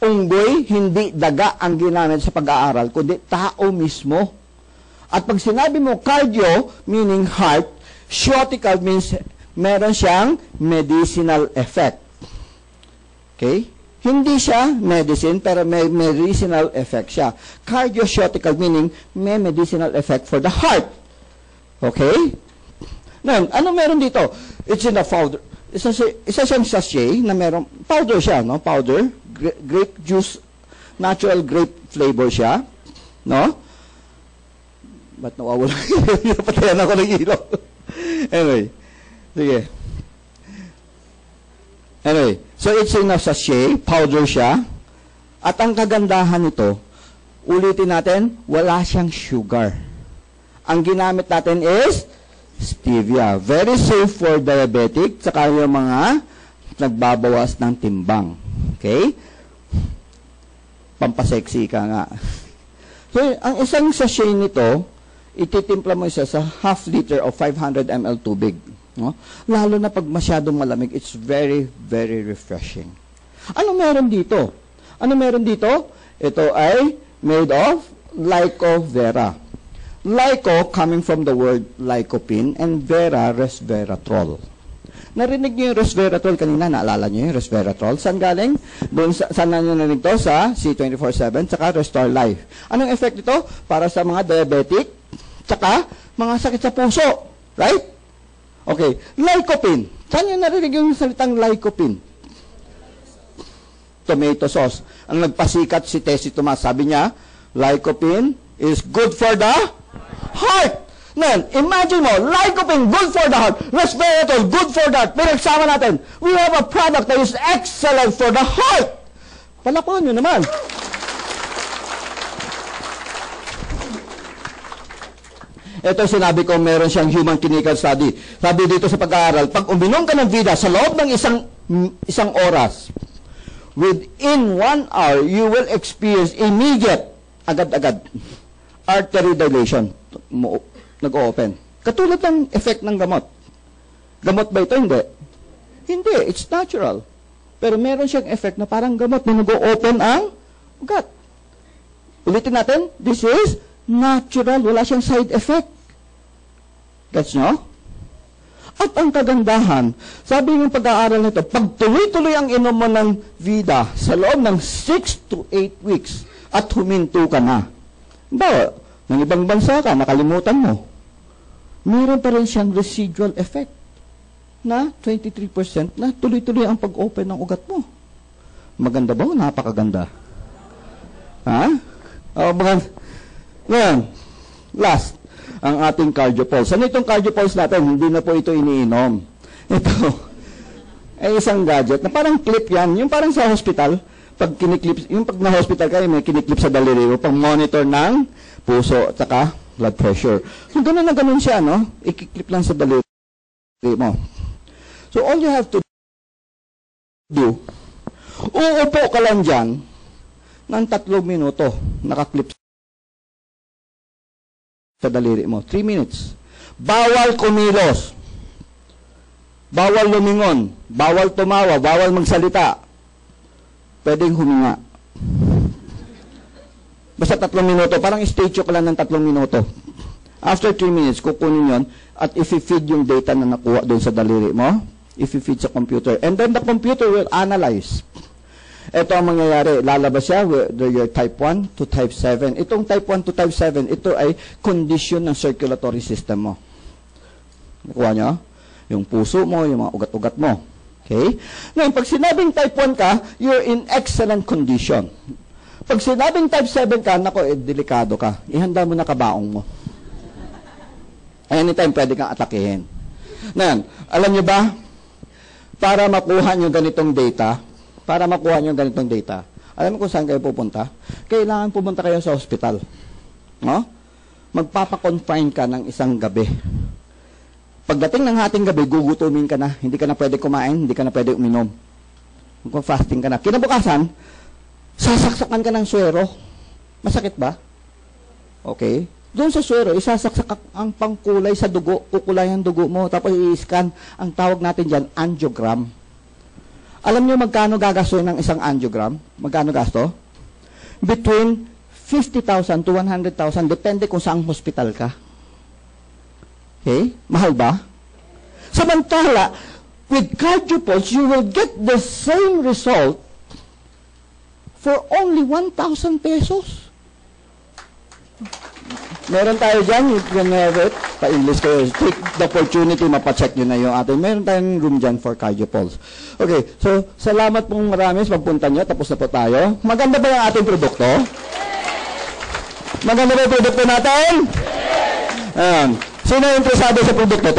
unggoy, hindi daga ang ginamit sa pag-aaral, kundi tao mismo. At pag sinabi mo cardio, meaning heart, ceutical means meron siyang medicinal effect. Okay? Hindi siya medicine, pero may medicinal effect siya. Cardioceutical meaning may medicinal effect for the heart. Okay? Now, ano meron dito? It's in a powder. Isa siyang sachet na meron, powder siya, no? Powder, grape juice, natural grape flavor siya, no? Ba't nawawala? Napatayan ako ng ilaw. Anyway, sige. Anyway, so it's in a sachet, powder siya, at ang kagandahan nito, ulitin natin, wala siyang sugar. Ang ginamit natin is stevia. Very safe for diabetic, saka yung mga nagbabawas ng timbang. Okay? Pampasexy ka nga. So, ang isang sachet nito, ititimpla mo isa sa half liter of 500 ml tubig. No? Lalo na pag masyadong malamig, it's very, very refreshing. Ano meron dito? Ano meron dito? Ito ay made of Lyco Vera. Lyco coming from the word lycopene and vera, resveratrol. Narinig niyo yung resveratrol kanina? Naalala niyo yung resveratrol? Saan galing? Doon saan nyo narinig to? Sa C24/7 tsaka Restore Life. Anong effect ito? Para sa mga diabetic tsaka mga sakit sa puso. Right? Okay. Lycopene. Saan nyo narinig yung salitang lycopene? Tomato sauce. Ang nagpasikat si Tessie Tomas, sabi niya, lycopene is good for the heart. Ngayon, imagine mo, lycopene, good for the heart. Resveratrol, good for that. Pinagsama natin, we have a product that is excellent for the heart. Palakpakan nyo naman. Ito sinabi ko, meron siyang human clinical study. Sabi dito sa pag-aaral, pag uminom ka ng vida sa loob ng isang oras, within 1 hour, you will experience immediate, agad-agad, artery dilation. Nag-o-open. Katulad ng effect ng gamot. Gamot ba ito? Hindi. Hindi. It's natural. Pero meron siyang effect na parang gamot na nag-o-open ang ugat. Ulitin natin. This is natural. Wala siyang side effect. Gets nyo? At ang kagandahan, sabi ng pag-aaral nito, pag tuloy-tuloy ang inom mo ng vida sa loob ng 6 to 8 weeks at huminto ka na. Ba, ng ibang bansa ka, nakalimutan mo. Meron pa rin siyang residual effect na 23% na tuloy-tuloy ang pag-open ng ugat mo. Maganda ba o napakaganda? Ha? Ngayon, last, ang ating cardiopulse. Ano itong cardiopulse natin? Hindi na po ito iniinom. Ito ay isang gadget na parang clip yan. Yung parang sa hospital, pag kiniklip, yung pag na-hospital kayo, may kiniklip sa daliri mo, pang monitor ng puso at saka blood pressure. So, gano'n na gano'n siya, no? Ikiklip lang sa daliri mo. So, all you have to do, uupo ka lang dyan ng 3 minuto, nakaklip sa daliri mo. 3 minutes. Bawal kumilos. Bawal lumingon. Bawal tumawa. Bawal magsalita. Pwedeng huminga. Basta 3 minuto. Parang statue ka lang ng 3 minuto. After 3 minutes, kukunin yon at i-feed yung data na nakuha doon sa daliri mo, i-feed sa computer. And then the computer will analyze. Ito ang mangyayari. Lalabas siya whether you're type 1 to type 7. Itong type 1 to type 7, ito ay condition ng circulatory system mo. Nakuha nyo? Yung puso mo, yung mga ugat-ugat mo. Okay? Ngayon, pag sinabing type 1 ka, you're in excellent condition. Pag sinabing type 7 ka, nako, delikado ka. Ihanda mo na kabaong mo. Anytime pwede kang atakihin. Ngayon, alam nyo ba, para makuha nyo ganitong data, alam mo kung saan kayo pupunta? Kailangan pumunta kayo sa hospital. No? Magpapakonfine ka ng isang gabi. Pagdating ng hating gabi, gugutumin ka na. Hindi ka na pwede kumain, hindi ka na pwede uminom. Kung fasting ka na. Kinabukasan, sasaksakan ka ng swero. Masakit ba? Okay. Doon sa swero, isasaksak ang pangkulay sa dugo, kukulay ang dugo mo, tapos i-scan. Ang tawag natin dyan, angiogram. Alam niyo magkano gagastuin ng isang angiogram? Magkano gasto? Between 50,000 to 100,000, depende kung saang hospital ka. Okay? Mahal ba? Samantala, with CardioPulse, you will get the same result for only 1,000 pesos. Meron tayo dyan, you can have it. Pa-English kayo. Take the opportunity, mapacheck nyo na yung atin. Meron tayong room dyan for CardioPulse. Okay, so, salamat pong marami sa pagpunta nyo. Tapos na po tayo. Maganda ba yung ating produkto? Maganda ba yung produkto natin? Ayan. Sino yung interesado sa produkto?